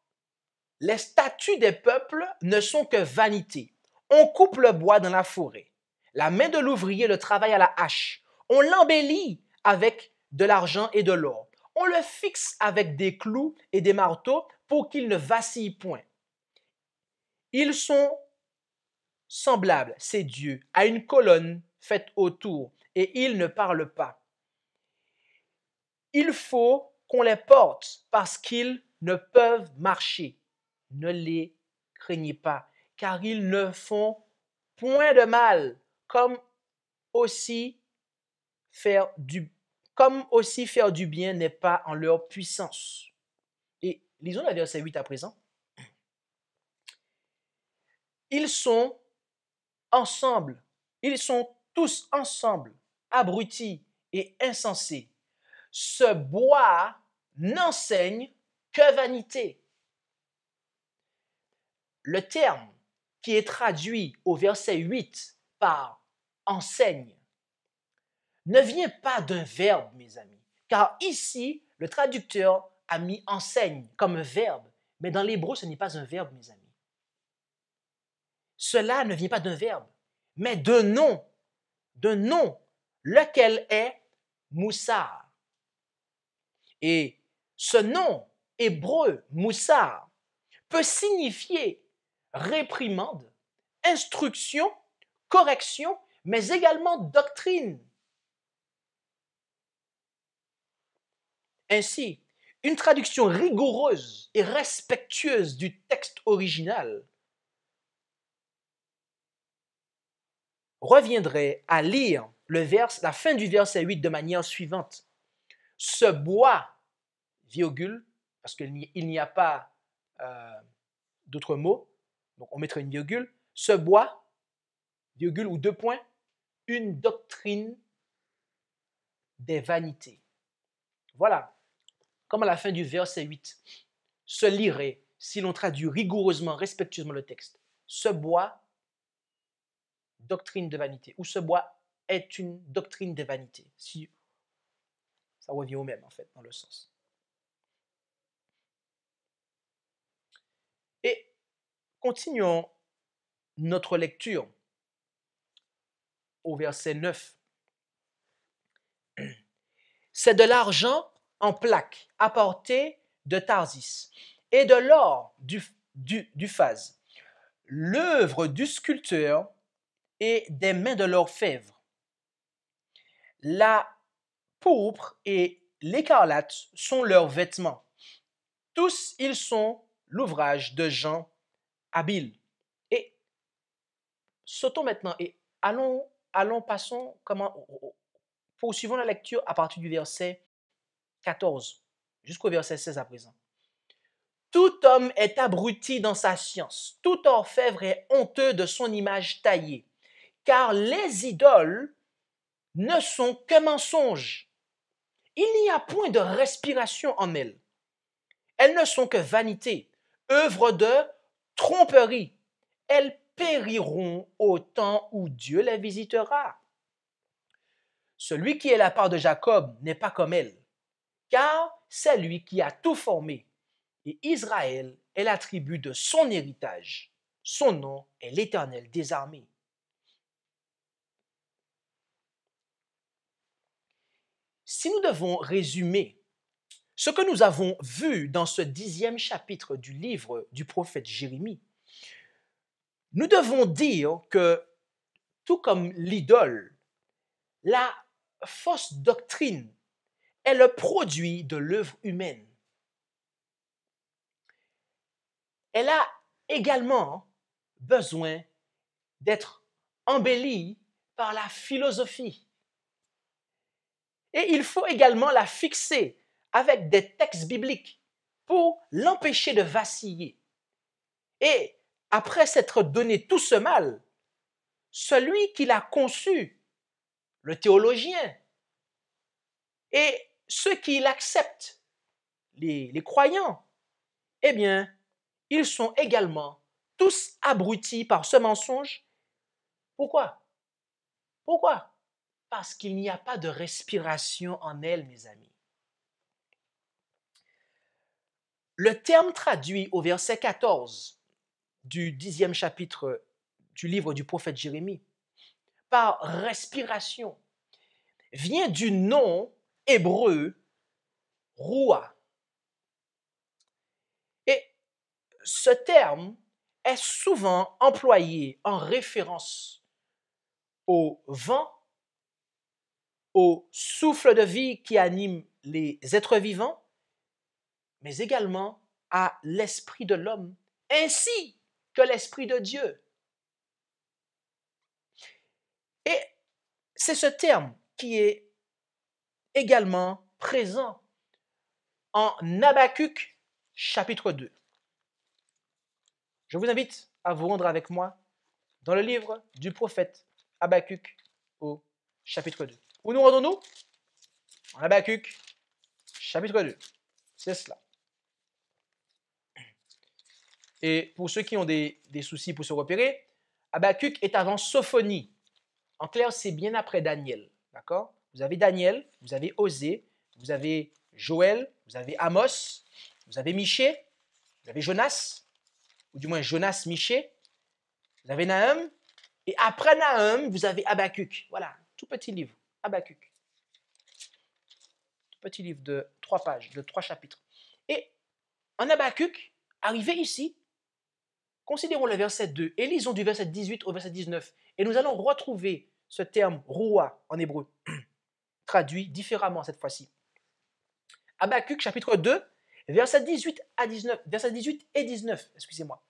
les statuts des peuples ne sont que vanité. On coupe le bois dans la forêt. La main de l'ouvrier le travaille à la hache. On l'embellit avec de l'argent et de l'or. On le fixe avec des clous et des marteaux pour qu'il ne vacille point. Ils sont semblables, ces dieux, à une colonne faite autour, et ils ne parlent pas. Il faut qu'on les porte parce qu'ils ne peuvent marcher. Ne les craignez pas, car ils ne font point de mal, comme aussi faire du bien n'est pas en leur puissance. Et lisons le verset 8 à présent. Ils sont tous ensemble, abrutis et insensés. Ce bois n'enseigne que vanité. Le terme qui est traduit au verset 8 par enseigne ne vient pas d'un verbe, mes amis, car ici, le traducteur a mis enseigne comme un verbe, mais dans l'hébreu, ce n'est pas un verbe, mes amis. Cela ne vient pas d'un verbe, mais d'un nom, lequel est Moussar. Et ce nom hébreu, Moussar, peut signifier réprimande, instruction, correction, mais également doctrine. Ainsi, une traduction rigoureuse et respectueuse du texte original reviendrait à lire la fin du verset 8 de manière suivante. Ce bois, virgule, parce qu'il n'y a pas d'autres mots, donc on mettrait une virgule, ce bois, virgule ou deux points, une doctrine des vanités. Voilà, comme à la fin du verset 8, se lirait, si l'on traduit rigoureusement, respectueusement le texte, ce bois, doctrine de vanité, ou ce bois est une doctrine des vanités. Si ça revient au même, en fait, dans le sens. Et continuons notre lecture au verset 9. C'est de l'argent en plaques apporté de Tarsis et de l'or d'Uphaz, l'œuvre du sculpteur et des mains de l'orfèvre. La pourpre et l'écarlate sont leurs vêtements. Tous ils sont l'ouvrage de gens habiles. Et sautons maintenant et poursuivons la lecture à partir du verset 14 jusqu'au verset 16 à présent. Tout homme est abruti dans sa science, tout orfèvre est honteux de son image taillée, car les idoles ne sont que mensonges. Il n'y a point de respiration en elles. Elles ne sont que vanité, œuvre de tromperie. Elles périront au temps où Dieu les visitera. Celui qui est la part de Jacob n'est pas comme elle, car c'est lui qui a tout formé, et Israël est la tribu de son héritage. Son nom est l'Éternel des armées. Si nous devons résumer Ce que nous avons vu dans ce 10e chapitre du livre du prophète Jérémie, nous devons dire que, tout comme l'idole, la fausse doctrine est le produit de l'œuvre humaine. Elle a également besoin d'être embellie par la philosophie. Et il faut également la fixer avec des textes bibliques pour l'empêcher de vaciller. Et après s'être donné tout ce mal, celui qui l'a conçu, le théologien, et ceux qui l'acceptent, les croyants, eh bien, ils sont également tous abrutis par ce mensonge. Pourquoi? Pourquoi? Parce qu'il n'y a pas de respiration en elle, mes amis. Le terme traduit au verset 14 du 10e chapitre du livre du prophète Jérémie par respiration vient du nom hébreu roua. Et ce terme est souvent employé en référence au vent, au souffle de vie qui anime les êtres vivants, mais également à l'esprit de l'homme, ainsi que l'esprit de Dieu. Et c'est ce terme qui est également présent en Habakkuk chapitre 2. Je vous invite à vous rendre avec moi dans le livre du prophète Habakkuk au chapitre 2. Où nous rendons-nous? En Habakkuk chapitre 2. C'est cela. Et pour ceux qui ont des soucis pour se repérer, Habakkuk est avant Sophonie. En clair, c'est bien après Daniel. D'accord? Vous avez Daniel, vous avez Osée, vous avez Joël, vous avez Amos, vous avez Michée, vous avez Jonas, ou du moins Jonas, Michée, vous avez Nahum, et après Nahum, vous avez Habakkuk. Voilà, tout petit livre, Habakkuk. Tout petit livre de 3 pages, de 3 chapitres. Et en Habakkuk, arrivé ici, considérons le verset 2 et lisons du verset 18 au verset 19. Et nous allons retrouver ce terme roua en hébreu, traduit différemment cette fois-ci. Habakkuk chapitre 2, verset 18 à 19, verset 18 et 19, excusez-moi.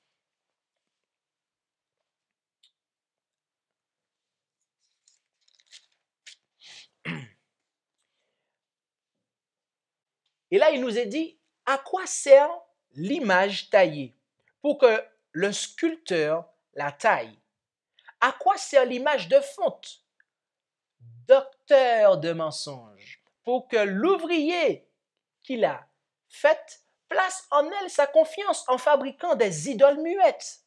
Et là, il nous est dit, à quoi sert l'image taillée? Pour que le sculpteur la taille. À quoi sert l'image de fonte? Docteur de mensonges. Pour que l'ouvrier qui l'a faite place en elle sa confiance en fabriquant des idoles muettes.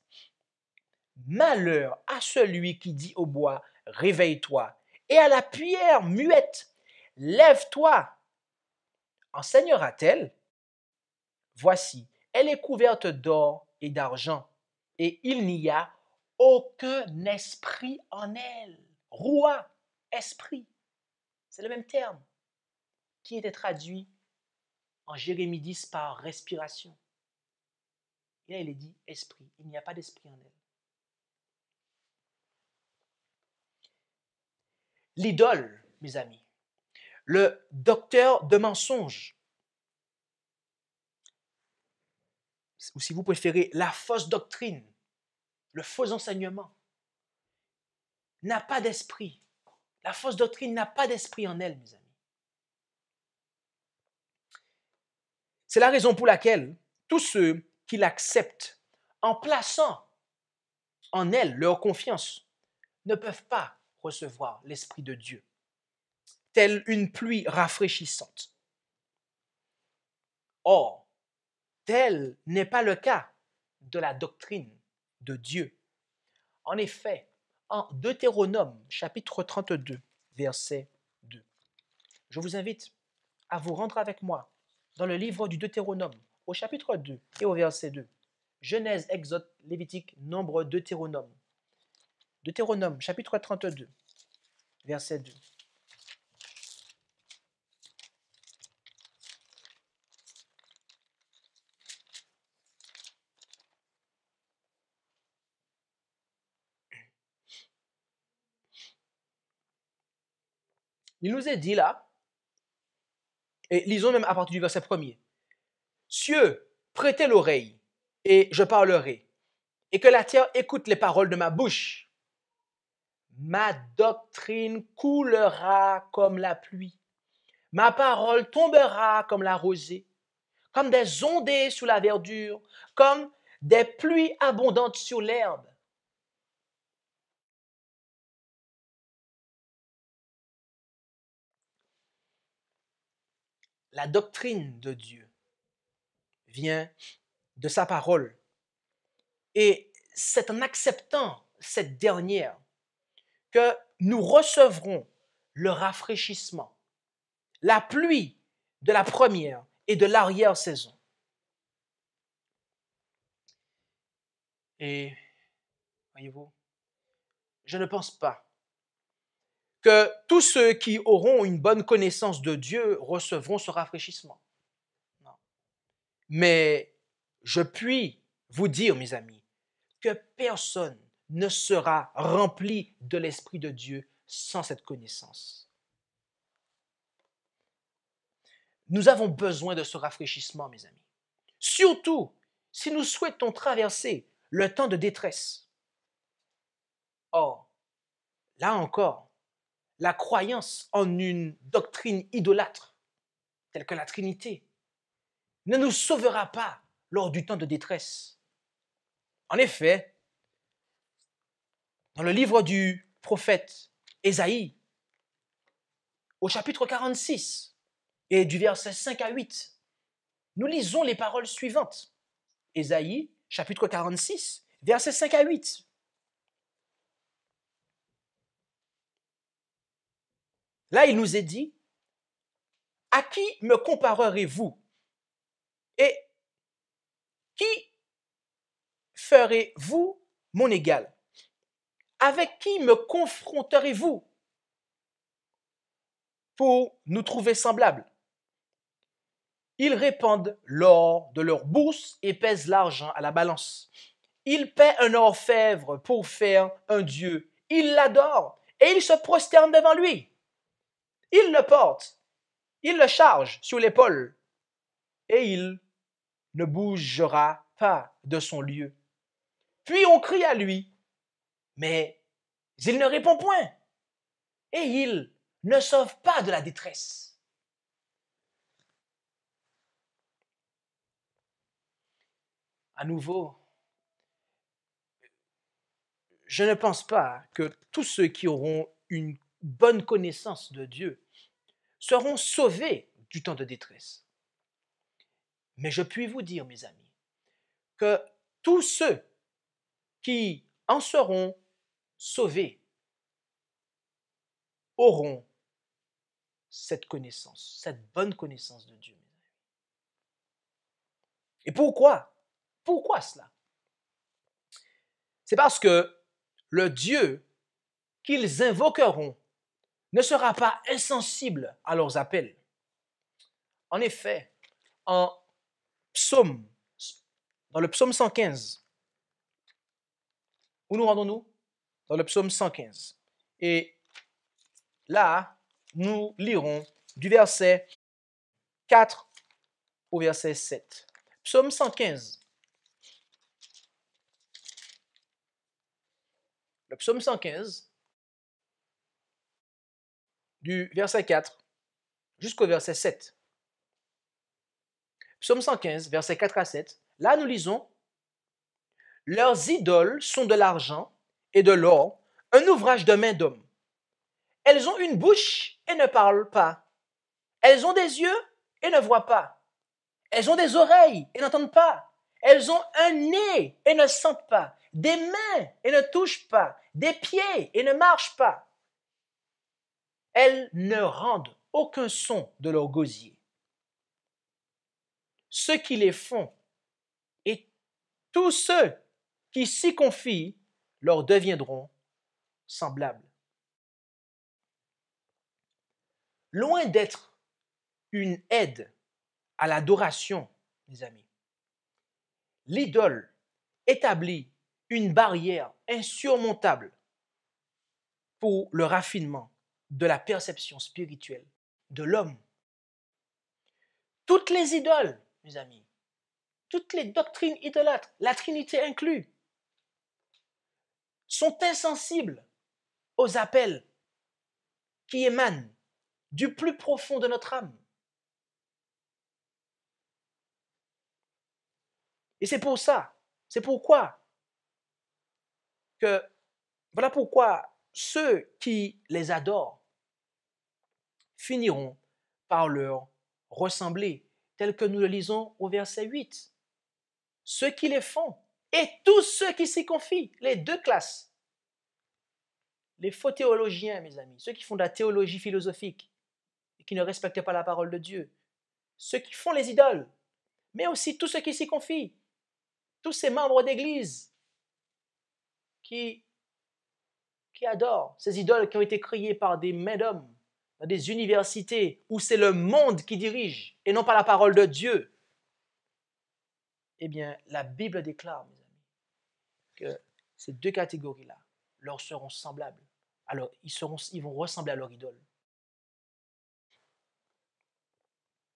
Malheur à celui qui dit au bois, réveille-toi, et à la pierre muette, lève-toi. Enseignera-t-elle? Voici, elle est couverte d'or et d'argent, et il n'y a aucun esprit en elle. Roua, esprit. C'est le même terme qui était traduit en Jérémie 10 par respiration. Et là, il est dit esprit. Il n'y a pas d'esprit en elle. L'idole, mes amis, le docteur de mensonges, ou si vous préférez, la fausse doctrine, le faux enseignement, n'a pas d'esprit. La fausse doctrine n'a pas d'esprit en elle, mes amis. C'est la raison pour laquelle tous ceux qui l'acceptent en plaçant en elle leur confiance ne peuvent pas recevoir l'Esprit de Dieu, telle une pluie rafraîchissante. Or, tel n'est pas le cas de la doctrine de Dieu. En effet, en Deutéronome, chapitre 32, verset 2, je vous invite à vous rendre avec moi dans le livre du Deutéronome, au chapitre 2 et au verset 2. Genèse, Exode, Lévitique, Nombre, Deutéronome. Deutéronome, chapitre 32, verset 2. Il nous est dit là, et lisons même à partir du verset 1er. Cieux, prêtez l'oreille, et je parlerai, et que la terre écoute les paroles de ma bouche. Ma doctrine coulera comme la pluie, ma parole tombera comme la rosée, comme des ondées sous la verdure, comme des pluies abondantes sur l'herbe. La doctrine de Dieu vient de sa parole. Et c'est en acceptant cette dernière que nous recevrons le rafraîchissement, la pluie de la première et de l'arrière-saison. Et voyez-vous, je ne pense pas que tous ceux qui auront une bonne connaissance de Dieu recevront ce rafraîchissement. Non. Mais je puis vous dire, mes amis, que personne ne sera rempli de l'Esprit de Dieu sans cette connaissance. Nous avons besoin de ce rafraîchissement, mes amis. Surtout si nous souhaitons traverser le temps de détresse. Or, là encore, la croyance en une doctrine idolâtre, telle que la Trinité, ne nous sauvera pas lors du temps de détresse. En effet, dans le livre du prophète Ésaïe, au chapitre 46 et du verset 5 à 8, nous lisons les paroles suivantes. Ésaïe, chapitre 46, versets 5 à 8. Là, il nous est dit, « À qui me comparerez-vous et qui ferez-vous mon égal? Avec qui me confronterez-vous pour nous trouver semblables? Ils répandent l'or de leur bourse et pèsent l'argent à la balance. Ils paient un orfèvre pour faire un dieu. Ils l'adorent et ils se prosternent devant lui. Ils le portent, ils le chargent sur l'épaule et il ne bougera pas de son lieu. Puis on crie à lui, mais il ne répond point et il ne sauve pas de la détresse. » À nouveau, je ne pense pas que tous ceux qui auront une bonne connaissance de Dieu seront sauvés du temps de détresse. Mais je puis vous dire, mes amis, que tous ceux qui en seront sauvés auront cette connaissance, cette bonne connaissance de Dieu. Et pourquoi? Pourquoi cela? C'est parce que le Dieu qu'ils invoqueront ne sera pas insensible à leurs appels. En effet, dans le psaume 115, où nous rendons-nous? Dans le psaume 115. Et là, nous lirons du verset 4 au verset 7. Psaume 115. Le psaume 115, du verset 4 jusqu'au verset 7. Psaume 115, verset 4 à 7. Là, nous lisons, « Leurs idoles sont de l'argent et de l'or, un ouvrage de main d'homme. Elles ont une bouche et ne parlent pas. Elles ont des yeux et ne voient pas. Elles ont des oreilles et n'entendent pas. Elles ont un nez et ne sentent pas. Des mains et ne touchent pas. Des pieds et ne marchent pas. Elles ne rendent aucun son de leur gosier. Ceux qui les font et tous ceux qui s'y confient leur deviendront semblables. » Loin d'être une aide à l'adoration, mes amis, l'idole établit une barrière insurmontable pour le raffinement de la perception spirituelle de l'homme. Toutes les idoles, mes amis, toutes les doctrines idolâtres, la Trinité inclus, sont insensibles aux appels qui émanent du plus profond de notre âme. Et c'est pour ça, c'est pourquoi voilà pourquoi ceux qui les adorent finiront par leur ressembler, tel que nous le lisons au verset 8. Ceux qui les font et tous ceux qui s'y confient, les deux classes. Les faux théologiens, mes amis, ceux qui font de la théologie philosophique et qui ne respectent pas la parole de Dieu, ceux qui font les idoles, mais aussi tous ceux qui s'y confient, tous ces membres d'église qui adorent ces idoles qui ont été créées par des mains d'hommes, dans des universités où c'est le monde qui dirige et non pas la parole de Dieu. Eh bien, la Bible déclare, mes amis, que ces deux catégories-là leur seront semblables. Alors, ils vont ressembler à leur idole.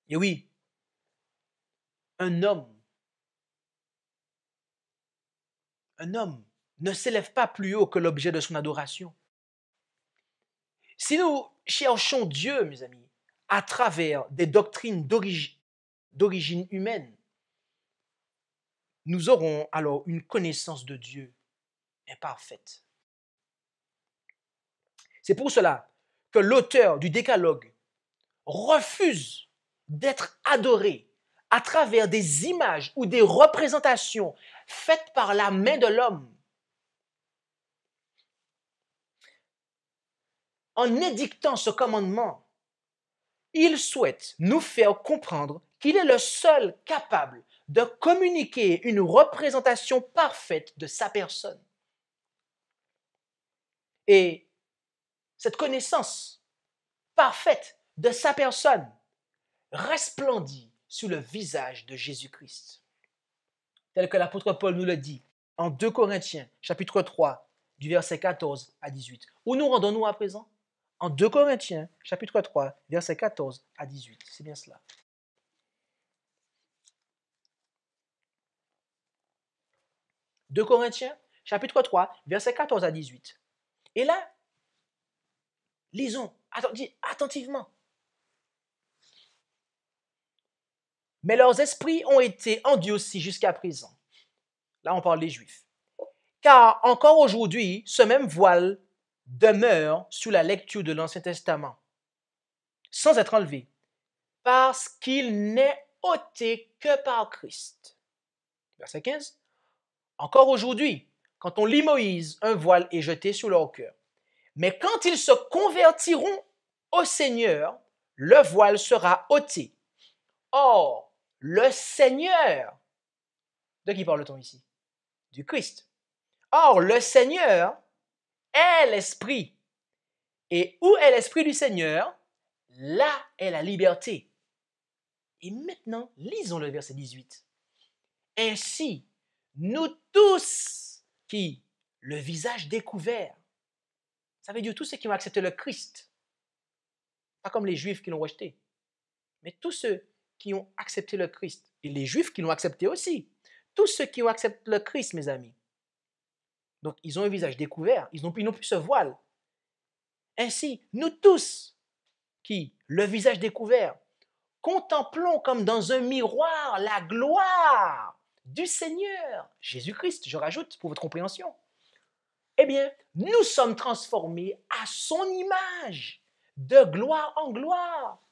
Et oui, un homme ne s'élève pas plus haut que l'objet de son adoration. Si nous cherchons Dieu, mes amis, à travers des doctrines d'origine humaine, nous aurons alors une connaissance de Dieu imparfaite. C'est pour cela que l'auteur du Décalogue refuse d'être adoré à travers des images ou des représentations faites par la main de l'homme. En édictant ce commandement, il souhaite nous faire comprendre qu'il est le seul capable de communiquer une représentation parfaite de sa personne. Et cette connaissance parfaite de sa personne resplendit sur le visage de Jésus-Christ. Tel que l'apôtre Paul nous le dit en 2 Corinthiens, chapitre 3, du verset 14 à 18. Où nous rendons-nous à présent? En 2 Corinthiens, chapitre 3, verset 14 à 18. C'est bien cela. « 2 Corinthiens, chapitre 3, verset 14 à 18. Et là, lisons attentivement. « Mais leurs esprits ont été endurcis jusqu'à présent. » Là, on parle des Juifs. « Car encore aujourd'hui, ce même voile demeure sous la lecture de l'Ancien Testament, sans être enlevé, parce qu'il n'est ôté que par Christ. » Verset 15. « Encore aujourd'hui, quand on lit Moïse, un voile est jeté sur leur cœur. Mais quand ils se convertiront au Seigneur, le voile sera ôté. Or, le Seigneur, de qui parle-t-on ici? Du Christ. Or, le Seigneur est l'Esprit. Et où est l'Esprit du Seigneur? Là est la liberté. » Et maintenant, lisons le verset 18. « Ainsi, nous tous qui, le visage découvert, » ça veut dire tous ceux qui ont accepté le Christ, pas comme les Juifs qui l'ont rejeté, mais tous ceux qui ont accepté le Christ, et les Juifs qui l'ont accepté aussi, tous ceux qui ont accepté le Christ, mes amis. Donc, ils ont un visage découvert, ils n'ont plus ce voile. Ainsi, nous tous qui, le visage découvert, contemplons comme dans un miroir la gloire du Seigneur, Jésus-Christ, je rajoute pour votre compréhension. Eh bien, nous sommes transformés à son image, de gloire en gloire,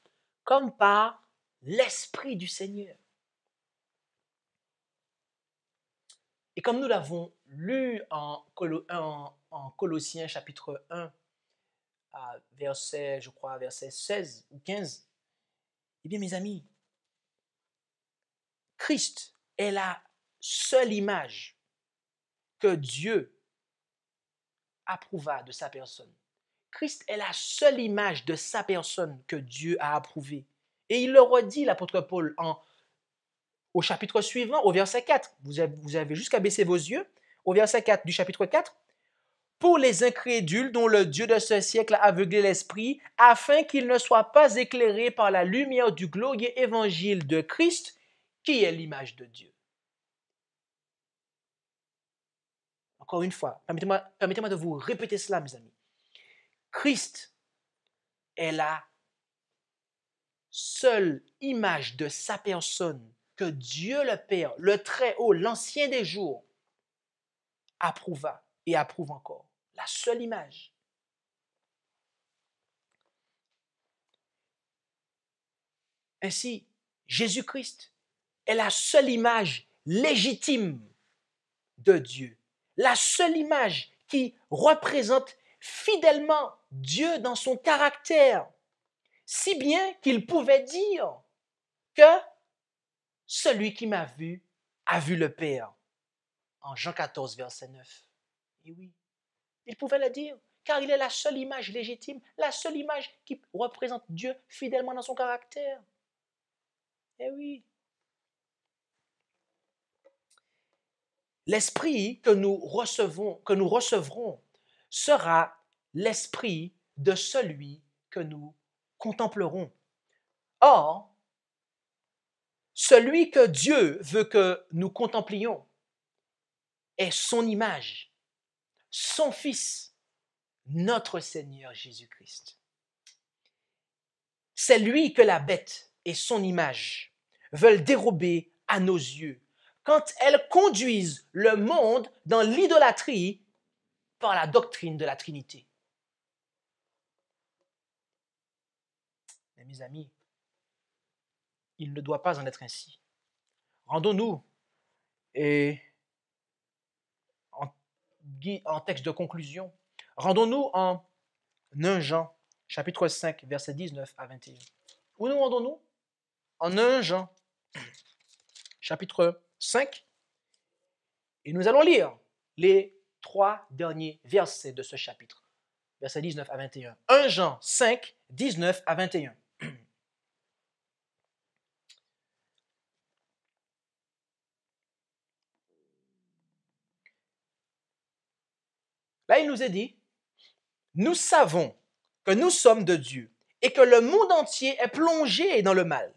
comme par l'Esprit du Seigneur. Et comme nous l'avons lu en Colossiens chapitre 1, verset 16 ou 15, eh bien mes amis, Christ est la seule image que Dieu approuva de sa personne. Christ est la seule image de sa personne que Dieu a approuvée. Et il le redit, l'apôtre Paul, au chapitre suivant, au verset 4. Vous avez jusqu'à baisser vos yeux. Au verset 4 du chapitre 4. pour les incrédules dont le Dieu de ce siècle a aveuglé l'esprit, afin qu'ils ne soient pas éclairés par la lumière du glorieux évangile de Christ, qui est l'image de Dieu. Encore une fois, permettez-moi de vous répéter cela, mes amis. Christ est la seule image de sa personne que Dieu le Père, le Très-Haut, l'Ancien des jours, approuva et approuve encore. La seule image. Ainsi, Jésus-Christ est la seule image légitime de Dieu. La seule image qui représente fidèlement Dieu dans son caractère, si bien qu'il pouvait dire que celui qui m'a vu a vu le Père. En Jean 14, verset 9. Et oui, il pouvait le dire, car il est la seule image légitime, la seule image qui représente Dieu fidèlement dans son caractère. Et oui. L'esprit que nous recevrons sera l'esprit de celui que nous contemplerons. Or, celui que Dieu veut que nous contemplions est son image, son Fils, notre Seigneur Jésus-Christ. C'est lui que la bête et son image veulent dérober à nos yeux quand elles conduisent le monde dans l'idolâtrie par la doctrine de la Trinité. Mais mes amis, il ne doit pas en être ainsi. Rendons-nous, et en texte de conclusion, rendons-nous en 1 Jean, chapitre 5, versets 19 à 21. Où nous rendons-nous? En 1 Jean, chapitre 5, et nous allons lire les 3 derniers versets de ce chapitre, versets 19 à 21. 1 Jean 5, 19 à 21. Là, il nous est dit, nous savons que nous sommes de Dieu et que le monde entier est plongé dans le mal.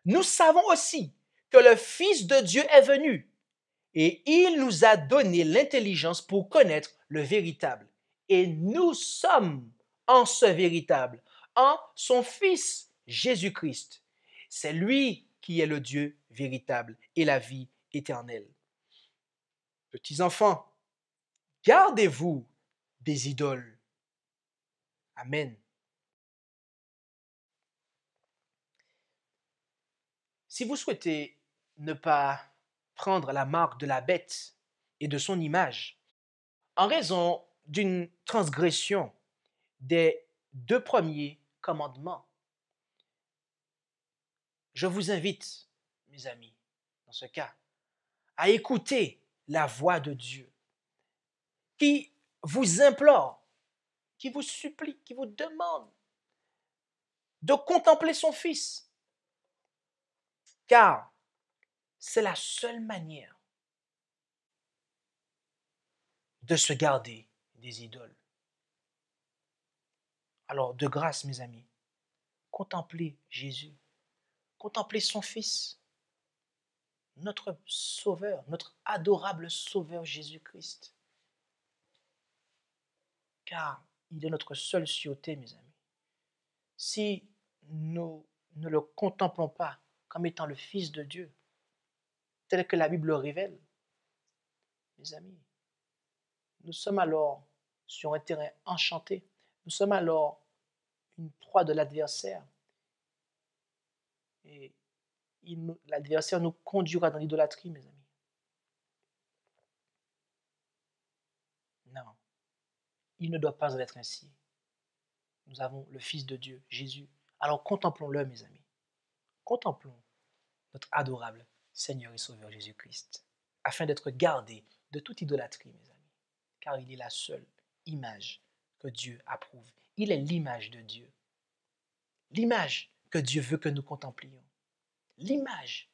Nous savons aussi que le Fils de Dieu est venu et il nous a donné l'intelligence pour connaître le véritable. Et nous sommes en ce véritable, en son Fils Jésus-Christ. C'est lui qui est le Dieu véritable et la vie éternelle. Petits enfants, gardez-vous des idoles. Amen. Si vous souhaitez ne pas prendre la marque de la bête et de son image, en raison d'une transgression des 2 premiers commandements, je vous invite, mes amis, dans ce cas, à écouter la voix de Dieu qui vous implore, qui vous supplie, qui vous demande de contempler son Fils, car c'est la seule manière de se garder des idoles. Alors, de grâce, mes amis, contemplez Jésus, contemplez son Fils, notre Sauveur, notre adorable Sauveur Jésus-Christ. Car il est notre seule sûreté, mes amis. Si nous ne le contemplons pas comme étant le Fils de Dieu, tel que la Bible le révèle, mes amis, nous sommes alors sur un terrain enchanté. Nous sommes alors une proie de l'adversaire. Et l'adversaire nous conduira dans l'idolâtrie, mes amis. Non, il ne doit pas en être ainsi. Nous avons le Fils de Dieu, Jésus. Alors contemplons-le, mes amis. Contemplons notre adorable Seigneur et Sauveur Jésus-Christ, afin d'être gardés de toute idolâtrie, mes amis, car il est la seule image que Dieu approuve. Il est l'image de Dieu. L'image que Dieu veut que nous contemplions. L'image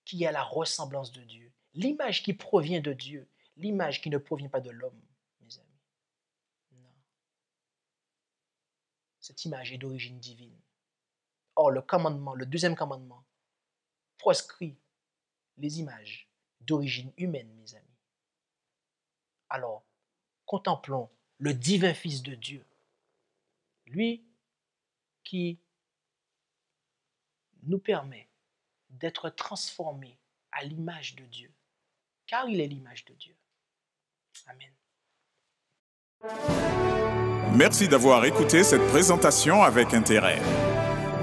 qui a la ressemblance de Dieu. L'image qui provient de Dieu. L'image qui ne provient pas de l'homme, mes amis. cette image est d'origine divine. Or, le deuxième commandement, proscrit les images d'origine humaine, mes amis. Alors, contemplons le divin Fils de Dieu, lui qui nous permet d'être transformés à l'image de Dieu, car il est l'image de Dieu. Amen. Merci d'avoir écouté cette présentation avec intérêt.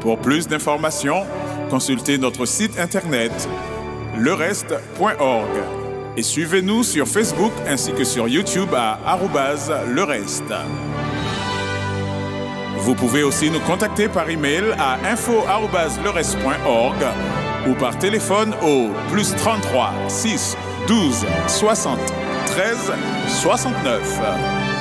Pour plus d'informations, consultez notre site internet lereste.org et suivez-nous sur Facebook ainsi que sur YouTube à @lereste. Vous pouvez aussi nous contacter par email à info@lereste.org ou par téléphone au +33 6 12 60 13 69.